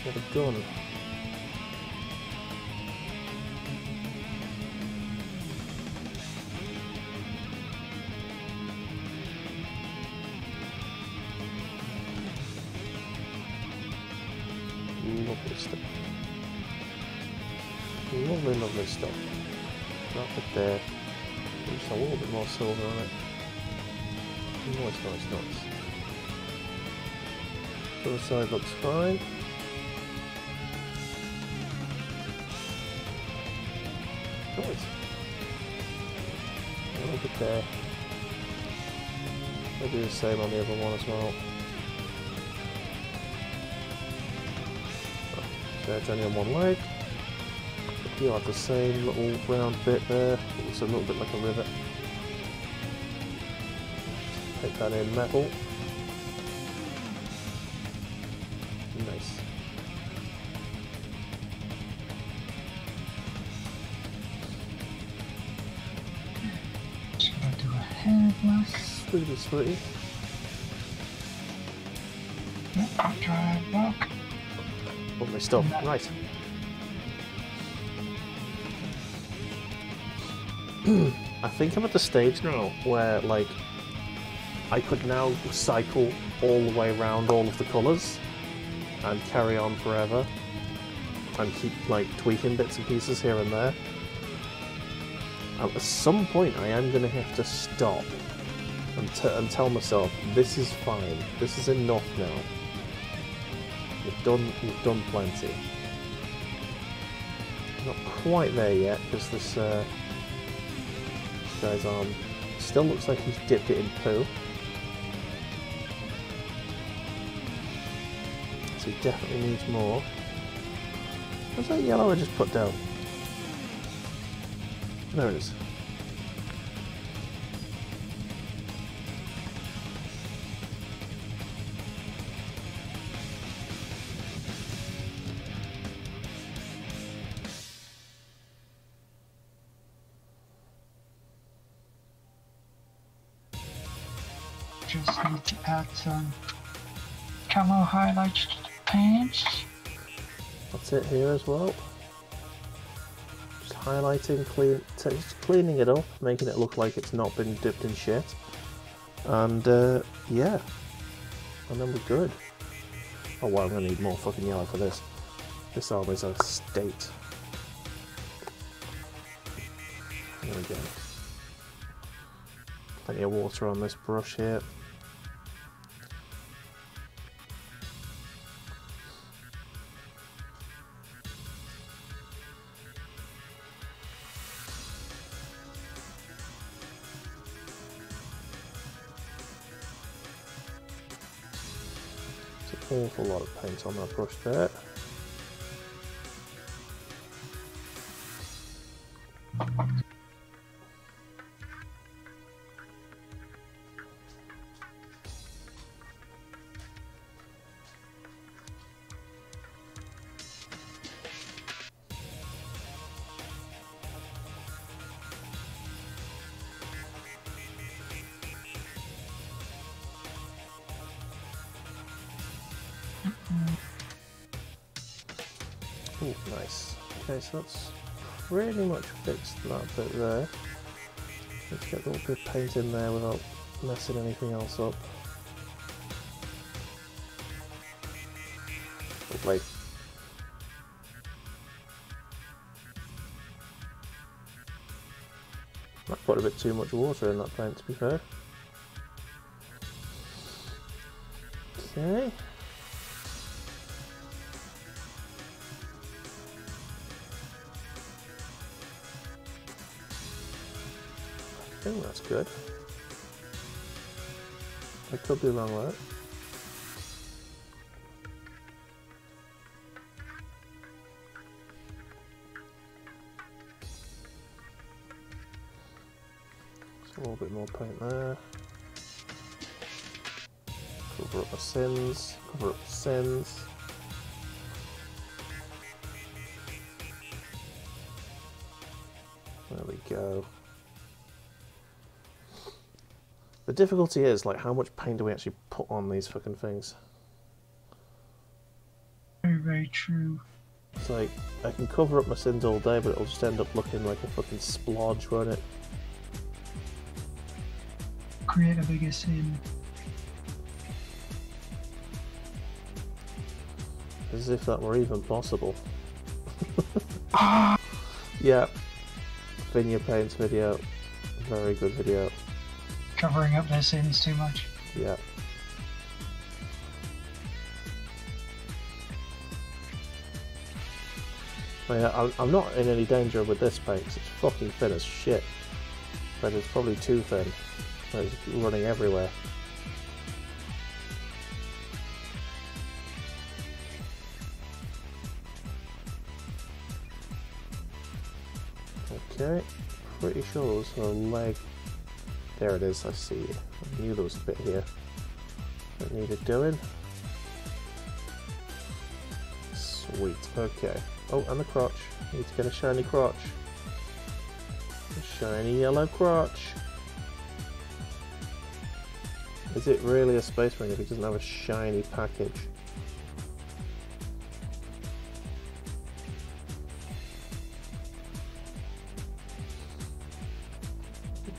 Get a gun. Lovely stuff. Lovely, lovely stuff. Drop it there. Just a little bit more silver on it. Nice, nice, nice. The other side looks fine. Nice. A little bit there. I'll do the same on the other one as well. So it's only on one leg. You have the same little round bit there. It's a little bit like a rivet. Take that in metal. Nice. Just gonna do a hair black. Sweetie, sweetie. Yep, dry black. Lovely stuff. Right. I think I'm at the stage now where, like, I could now cycle all the way around all of the colours and carry on forever and keep, like, tweaking bits and pieces here and there. At some point I am going to have to stop and tell myself, this is fine, this is enough now. You've done plenty. Not quite there yet, because this guy's arm still looks like he's dipped it in poo. So he definitely needs more. What's that yellow I just put down? There it is. Just need to add some camo highlights to the pants. That's it here as well. Just highlighting, just cleaning it up, making it look like it's not been dipped in shit. And yeah, and then we're good. Oh wow, I'm gonna need more fucking yellow for this. This armor's a state. There we go. Plenty of water on this brush here. Awful lot of paint on that brush there. Ooh, nice. Okay, so that's pretty much fixed that bit there. Let's get a little bit of paint in there without messing anything else up. Like, I put a bit too much water in that paint, to be fair. Okay. I think that's good. I could be wrong with it. Just a little bit more paint there. Cover up my sins. Cover up the sins. There we go. The difficulty is, like, how much paint do we actually put on these fucking things? Very, very true. It's like, I can cover up my sins all day, but it'll just end up looking like a fucking splodge, won't it? Create a bigger sin. As if that were even possible. Yeah. Vinya Paints video. Very good video. Covering up their sins too much. Yeah. I'm not in any danger with this paint because it's fucking thin as shit. But it's probably too thin. It's running everywhere. Okay, pretty sure there was a leg. There it is, I see it. I knew there was a bit here that needed doing. Sweet, okay. Oh, and the crotch. Need to get a shiny crotch. A shiny yellow crotch. Is it really a Space Marine if he doesn't have a shiny package?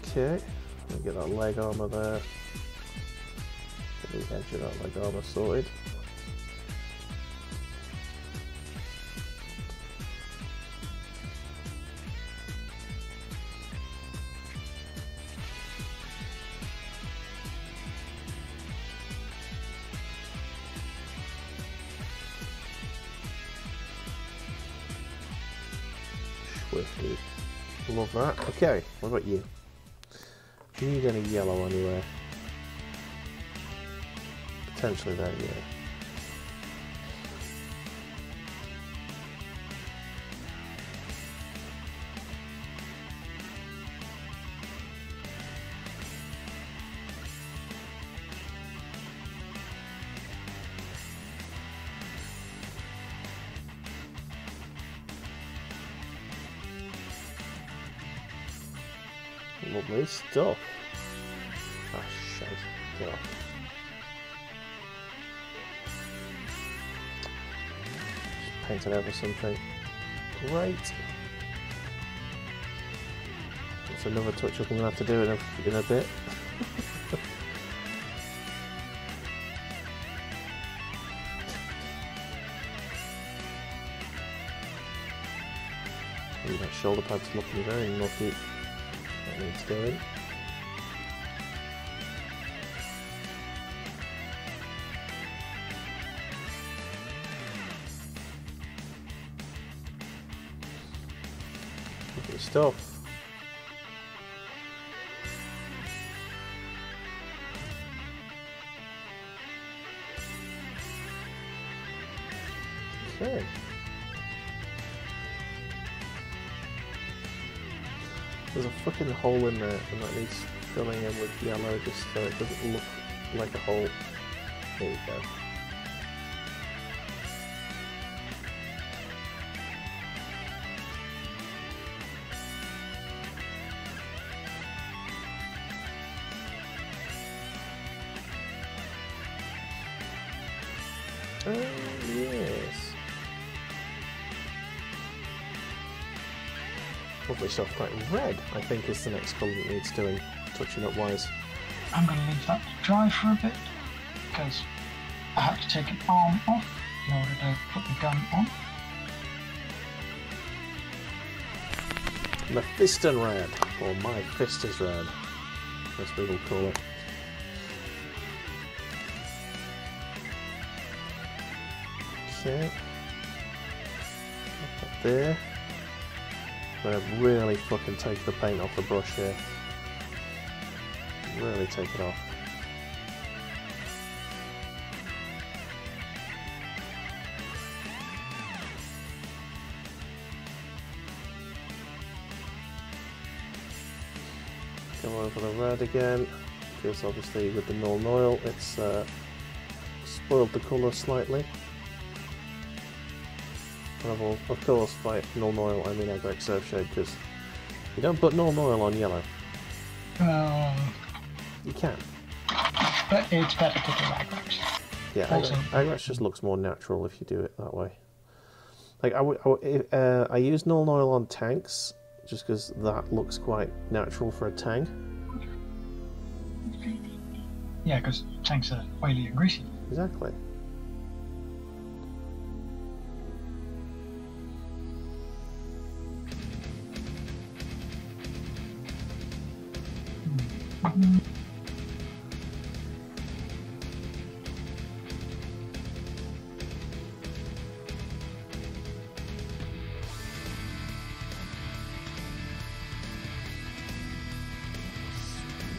Okay. Let me get that leg armor there. Get the edge of that leg armor sorted. Swifty. Love that. Okay, what about you? Do you need any yellow anywhere? Potentially there, yeah. Lovely stuff. Ah, shite. Get off. Just paint it over something. Great. That's another touch-up I'm going to have to do in a bit. Ooh, that shoulder pad's looking very lucky. That needs doing. Lovely stuff. Okay. There's a fucking hole in there and that needs filling in with yellow just so it doesn't look like a hole. There you go. Oh, yes. Lovely stuff. Right, red, I think, is the next colour that needs doing, touching up wise. I'm going to leave that to dry for a bit because I have to take an arm off in order to put the gun on. Mephiston red, or my fist is red, as we will call it. Okay. Up there. I'm going to really fucking take the paint off the brush here. Really take it off. Go over the red again, because obviously with the null oil it's spoiled the colour slightly. Of course, by null oil I mean Agrex Surfshade, because you don't put null oil on yellow. You can. But it's better to do Agrex. Yeah, Agrex just looks more natural if you do it that way. Like I use null oil on tanks just because that looks quite natural for a tank. Yeah, because tanks are oily and greasy. Exactly.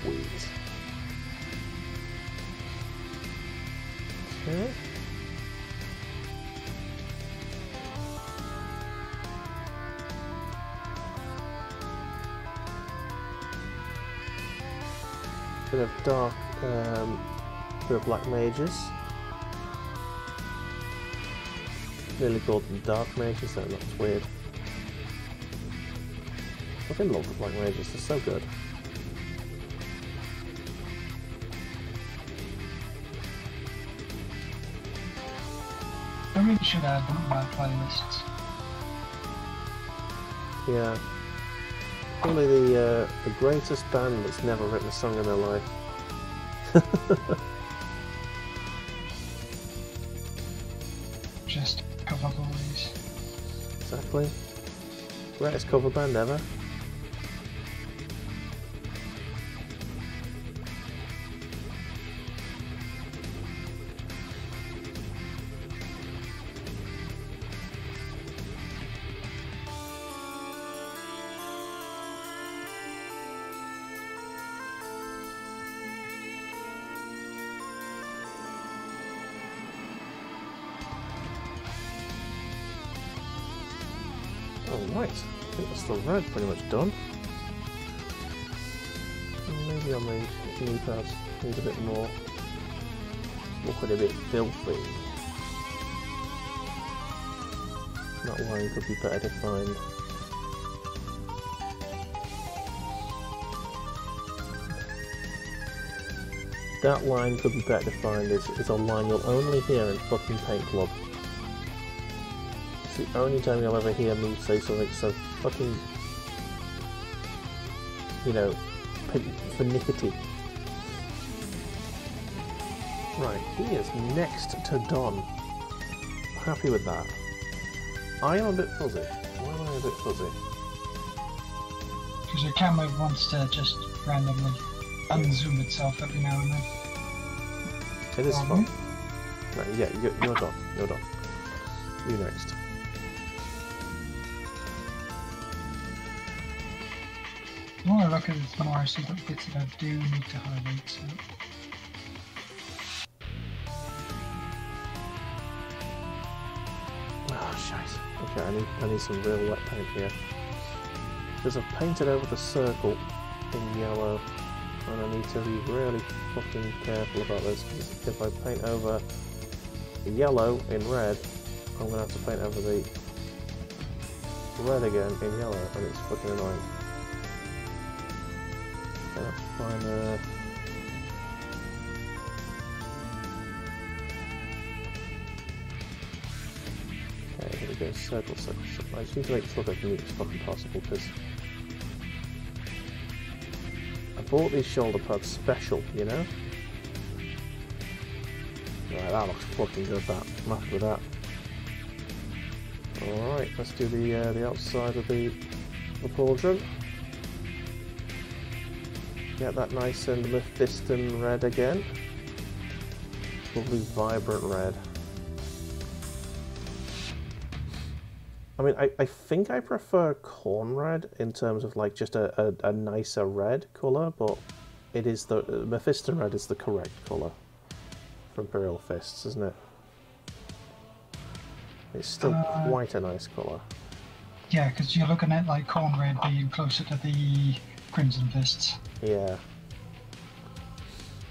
Sweet. Okay. Bit of dark, bit of black mages. Nearly called them dark mages, so that's weird. I fucking love the black mages, they're so good. I really should add them to my playlists. Yeah. Probably the greatest band that's never written a song in their life. Just cover boys. Exactly. Greatest cover band ever. Alright, I think that's the red pretty much done. Maybe on the knee pads need a bit more. Looking a bit filthy. That line could be better defined. that line could be better defined is a line you'll only hear in fucking Paint Club. It's the only time you'll ever hear me say something so fucking, you know, finickety. Right, he is next to Don. Happy with that. I am a bit fuzzy. Why am I a bit fuzzy? Because your camera wants to just randomly unzoom itself every now and then. It is fun. Right, yeah, you're done. You're done. You next. The more I look at it, the more I see what bits that I do need to highlight. So. Oh, shite. Okay, I need some real wet paint here. Because I've painted over the circle in yellow, and I need to be really fucking careful about this, because if I paint over the yellow in red, I'm going to have to paint over the red again in yellow, and it's fucking annoying. Let's find okay, here we go, circle. I just need to make this look as neat as fucking possible, because I bought these shoulder pads special, you know? Right, that looks fucking good, that. I'm happy with that. Alright, let's do the outside of the pauldron. Get that nice and Mephiston red again. Lovely vibrant red. I mean, I think I prefer corn red in terms of like just a nicer red colour, but it is the Mephiston red is the correct colour for Imperial Fists, isn't it? It's still quite a nice colour. Yeah, because you're looking at like corn red being closer to the Crimson Fists. Yeah.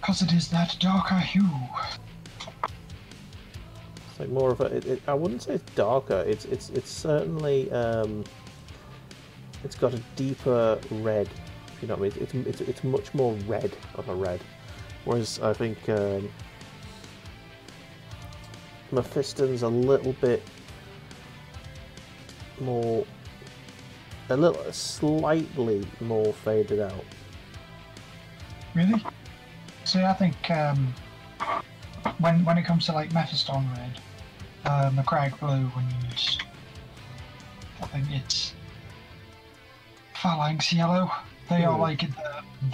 Because it is that darker hue. It's like more of a. I wouldn't say it's darker. It's certainly. It's got a deeper red. If you know what I mean. It's much more red of a red. Whereas I think Mephiston's a little bit more. Slightly more faded out. Really? See, I think when it comes to like Mephiston red, McCrag blue, and I think it's Phalanx yellow. They are like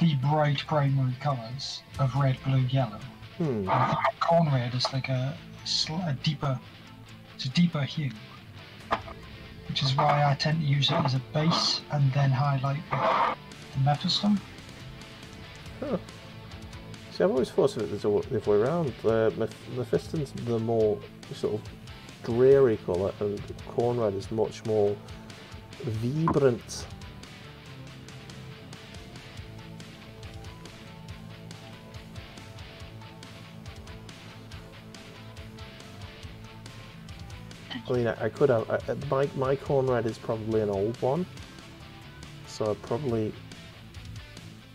the bright primary colours of red, blue, yellow. I think corn red is like a deeper hue. Which is why I tend to use it as a base and then highlight the Mephiston. Huh. See, I've always thought of it the other way around. Mephiston's the more sort of dreary colour, and corn red is much more vibrant. I mean, I could have. My corn red is probably an old one, so I probably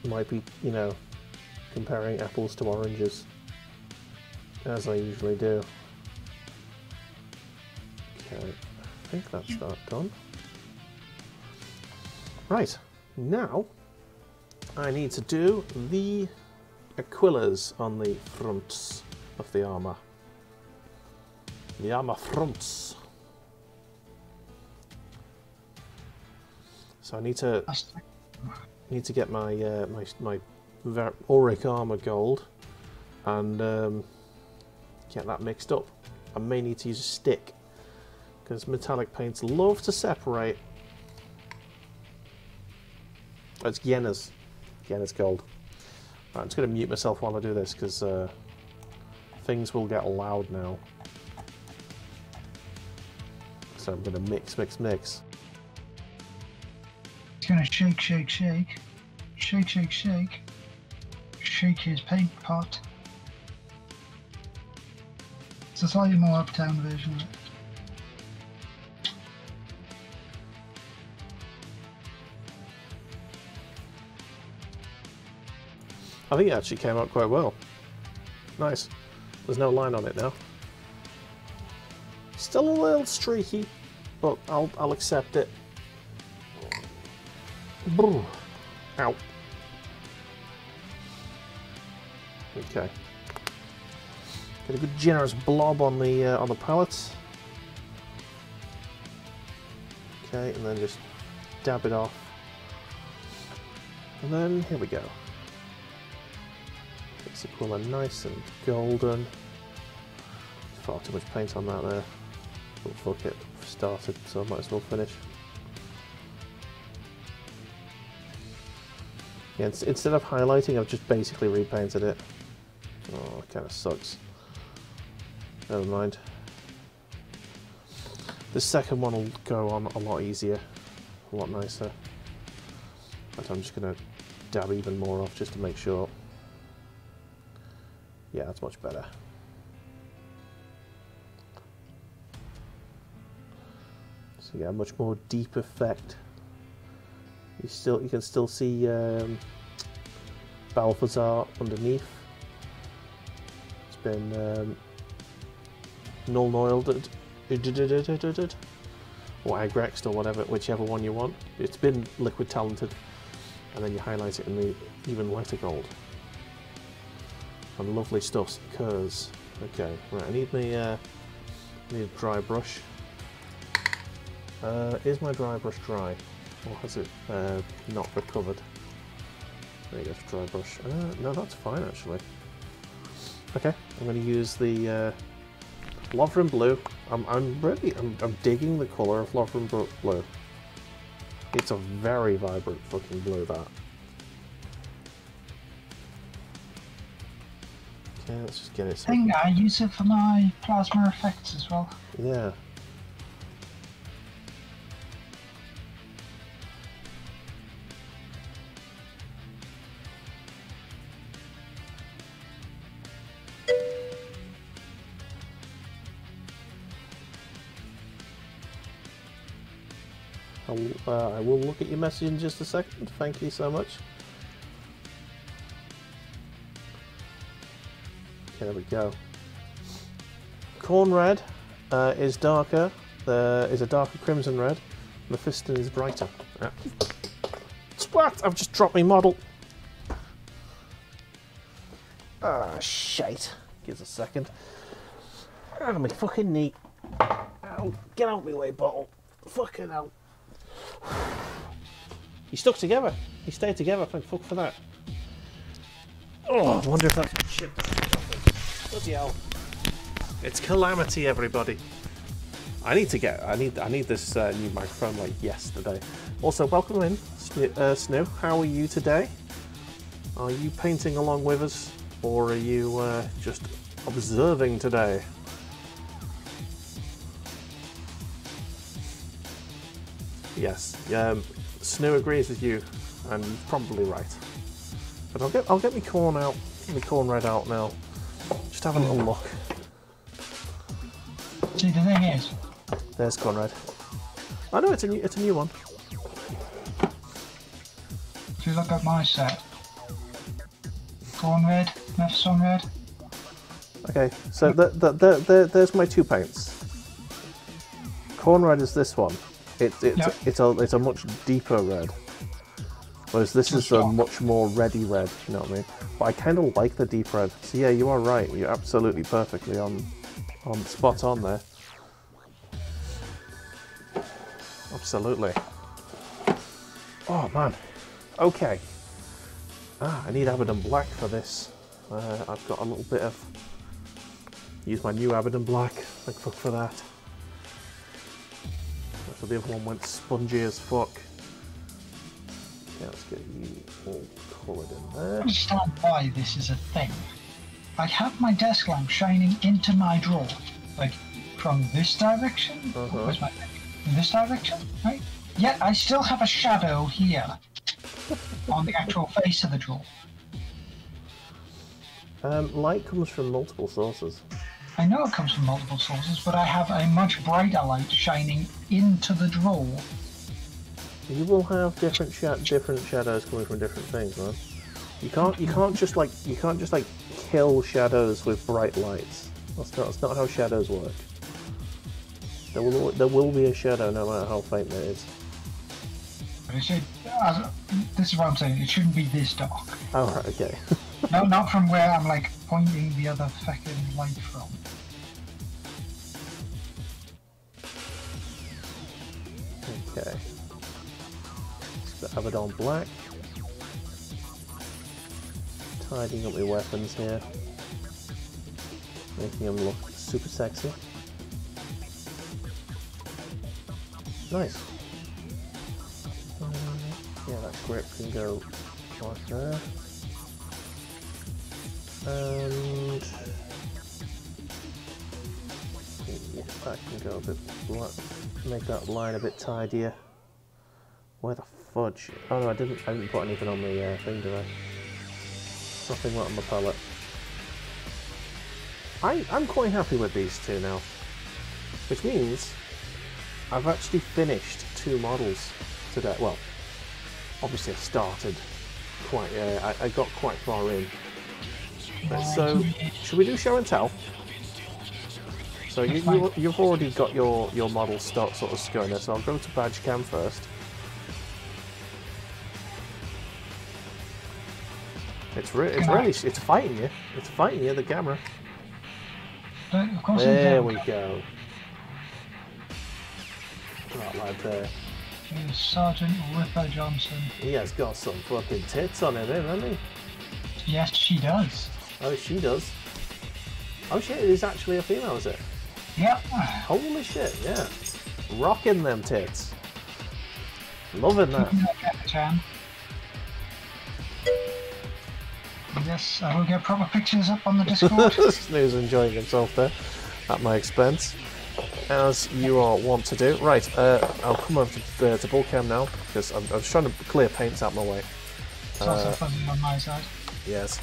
might be, you know, comparing apples to oranges, as I usually do. Okay, I think that's that done. Right, now I need to do the aquillas on the fronts of the armour. The armour fronts. So I need to get my my auric armour gold and get that mixed up. I may need to use a stick because metallic paints love to separate. Oh, it's Yenna's gold. Right, I'm just going to mute myself while I do this because things will get loud now. So I'm going to mix. He's going to shake, shake, shake. Shake, shake, shake. Shake his paint pot. It's a slightly more uptown version of it. I think it actually came out quite well. Nice. There's no line on it now. Still a little streaky, but I'll accept it. Brr. Ow. Okay. Get a good generous blob on the pallets. Okay, and then just dab it off. And then here we go. Get the colour nice and golden. Far too much paint on that there. But fuck it, started, so I might as well finish. Yeah, instead of highlighting, I've just basically repainted it. Oh, it kind of sucks. Never mind. The second one will go on a lot easier, a lot nicer. But I'm just going to dab even more off just to make sure. Yeah, that's much better. So yeah, much more deep effect. You can still see Balthazar underneath. It's been null oiled or agrexed or whatever, whichever one you want. It's been liquid talented, and then you highlight it in the even lighter gold. And lovely stuff occurs. Okay, right. I need a dry brush. Is my dry brush dry? Or has it not recovered? There you go, dry brush. No, that's fine actually. Okay, I'm going to use the Lovren Blue. I'm digging the colour of Lovren Blue. It's a very vibrant fucking blue, that. Okay, let's just get it. I think I use it for my plasma effects as well. Yeah. I will look at your message in just a second. Thank you so much. Okay, there we go. Corn red is darker. Is a darker crimson red. Mephiston is brighter. Yeah. What? I've just dropped my model. Ah, shite. Give us a second. Out of my fucking knee. Ow, get out of my way, bottle. Fucking hell. He stuck together. He stayed together. Thank fuck for that. Oh, I wonder if that's shit. Bloody hell. It's calamity, everybody. I need this new microphone like yesterday. Also, welcome in, Snoo. How are you today? Are you painting along with us, or are you just observing today? Yes, Snoo agrees with you, and you're probably right. But I'll get my corn out, my corn red out now. Just have a little look. See, the thing is, there's corn red. I know it's a new one. If you look at my set, corn red, Mephiston red. Okay, so there's my two paints. Corn red is this one. It's a much deeper red, whereas this is a much more reddy red. You know what I mean? But I kind of like the deep red. So yeah, you are right. You're absolutely perfectly on spot on there. Absolutely. Oh man. Okay. I need Abaddon Black for this. I've got a little bit of. Use my new Abaddon Black. Thank fuck for that. So the other one went spongy as fuck. Okay, let's get you all coloured in there. I understand why this is a thing. I have my desk lamp shining into my drawer, like from this direction. Where's my in this direction, right? Yet I still have a shadow here on the actual face of the drawer. Light comes from multiple sources. I know it comes from multiple sources, but I have a much brighter light shining into the drawer. You will have different shadows coming from different things, man. You can't just like kill shadows with bright lights. That's not how shadows work. There will be a shadow no matter how faint it is. But it should, this is what I'm saying, it shouldn't be this dark. Oh, right, okay. No, not from where I'm like pointing the other fucking light from. Okay. Let's have it on black. Tidying up my weapons here. Making them look super sexy. Nice. Yeah, that grip can go right there. And that can go a bit black. Make that line a bit tidier. Where the fudge? Oh no, I didn't put anything on the thing, did I? Nothing right on my palette. I'm quite happy with these two now, which means I've actually finished 2 models today. Well, obviously I started quite. I got quite far in. So, should we do show and tell? So you've already got your model sort of going there. So I'll go to badge cam first. It's fighting you. It's fighting you, the camera. Of course there we go. That lad there. Sergeant Ripper Johnson. He has got some fucking tits on him, hasn't he? Yes, she does. Oh, she does. Oh shit, it is actually a female, is it? Yep. Holy shit, yeah. Rocking them tits. Loving that. Catachan. Yes, I will get proper pictures up on the Discord. Snooze enjoying himself there at my expense, as you all want to do. Right, I'll come over to Bullcam now because I'm trying to clear paints out my way. It's also fuzzy on my side. Yes.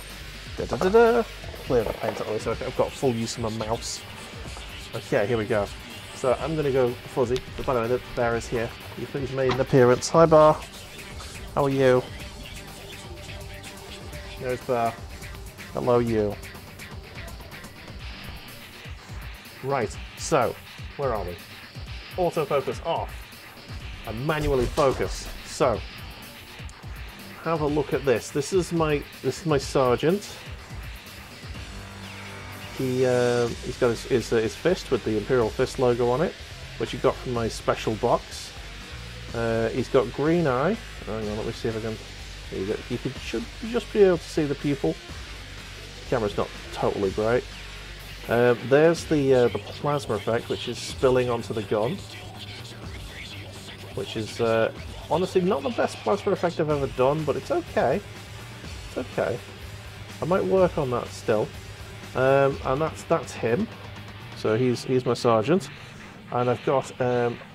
Clear the paint out of the way so I've got full use of my mouse. Okay, here we go. So I'm going to go fuzzy. But by the way, the bear is here. He's made an appearance. Hi, Bar. How are you? There's Bar. Hello, you. Right, so, where are we? Autofocus off. And manually focus. So, have a look at this. This is my sergeant. He's got his fist with the Imperial Fist logo on it, which he got from my special box. He's got green eye. Hang on, let me see if I can. There you go. Should just be able to see the pupil. The camera's not totally great. There's the plasma effect, which is spilling onto the gun, which is honestly not the best plasma effect I've ever done, but it's okay. It's okay. I might work on that still. And that's him. So he's my sergeant, and I've got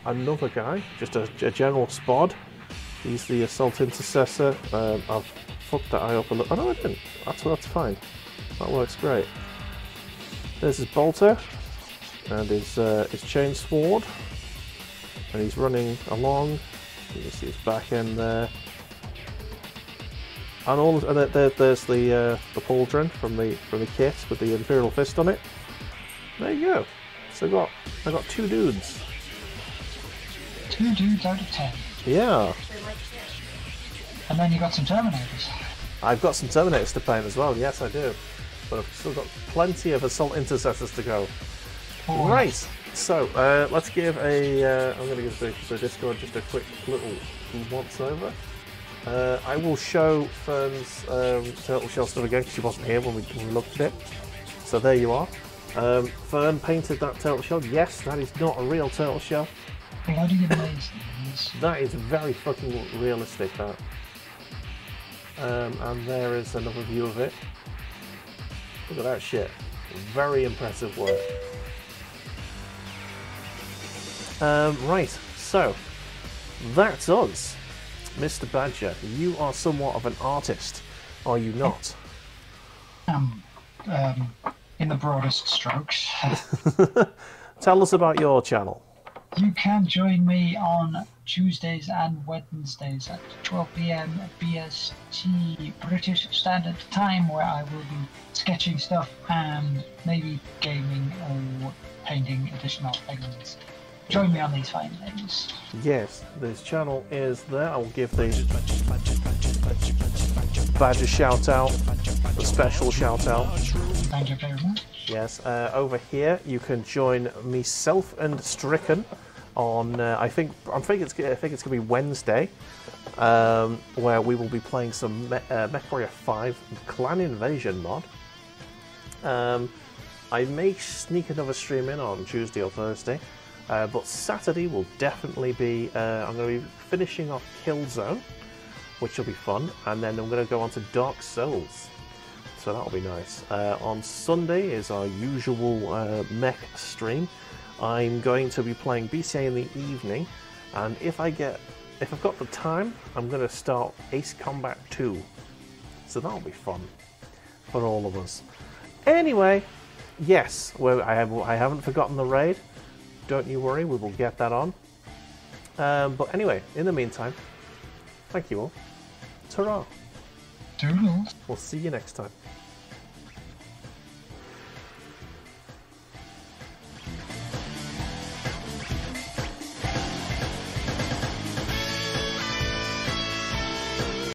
another guy, just a general spod. He's the Assault Intercessor. I've fucked that eye up a little. Oh no, I didn't. That's fine. That works great. There's his bolter and his chain sword, and he's running along. You can see his back end there. And there's the pauldron from the kit with the Imperial Fist on it. There you go. So I got 2 dudes. 2 dudes out of 10. Yeah. And then you got some Terminators. I've got some Terminators to paint as well. Yes, I do. But I've still got plenty of Assault Intercessors to go. Oh, right. So let's give I'm going to give the Discord just a quick little once over. I will show Fern's turtle shell stuff again because she wasn't here when we looked at it. So there you are. Fern painted that turtle shell. Yes, that is not a real turtle shell. Bloody amazing. That is very fucking realistic, that. And there is another view of it. Look at that shit. Very impressive work. Right, so that's us. Mr. Badger, you are somewhat of an artist, are you not? In the broadest strokes. Tell us about your channel. You can join me on Tuesdays and Wednesdays at 12 p.m. BST British Standard Time, where I will be sketching stuff and maybe gaming or painting additional things. Join me on these fine days. Yes, this channel is there. I will give the badge a shout out, a special shout out. Thank you very much. Yes, over here you can join myself and Stricken on. I think it's gonna be Wednesday, where we will be playing some MechWarrior 5 Clan Invasion mod. I may sneak another stream in on Tuesday or Thursday. But Saturday will definitely be, I'm going to be finishing off Killzone, which will be fun, and then I'm going to go on to Dark Souls, so that'll be nice. On Sunday is our usual mech stream. I'm going to be playing BCA in the evening, and if I've got the time, I'm going to start Ace Combat 2, so that'll be fun for all of us. Anyway, yes, well, I haven't forgotten the raid. Don't you worry, we will get that on. But anyway, in the meantime, thank you all. Ta-ra. Toodles. We'll see you next time.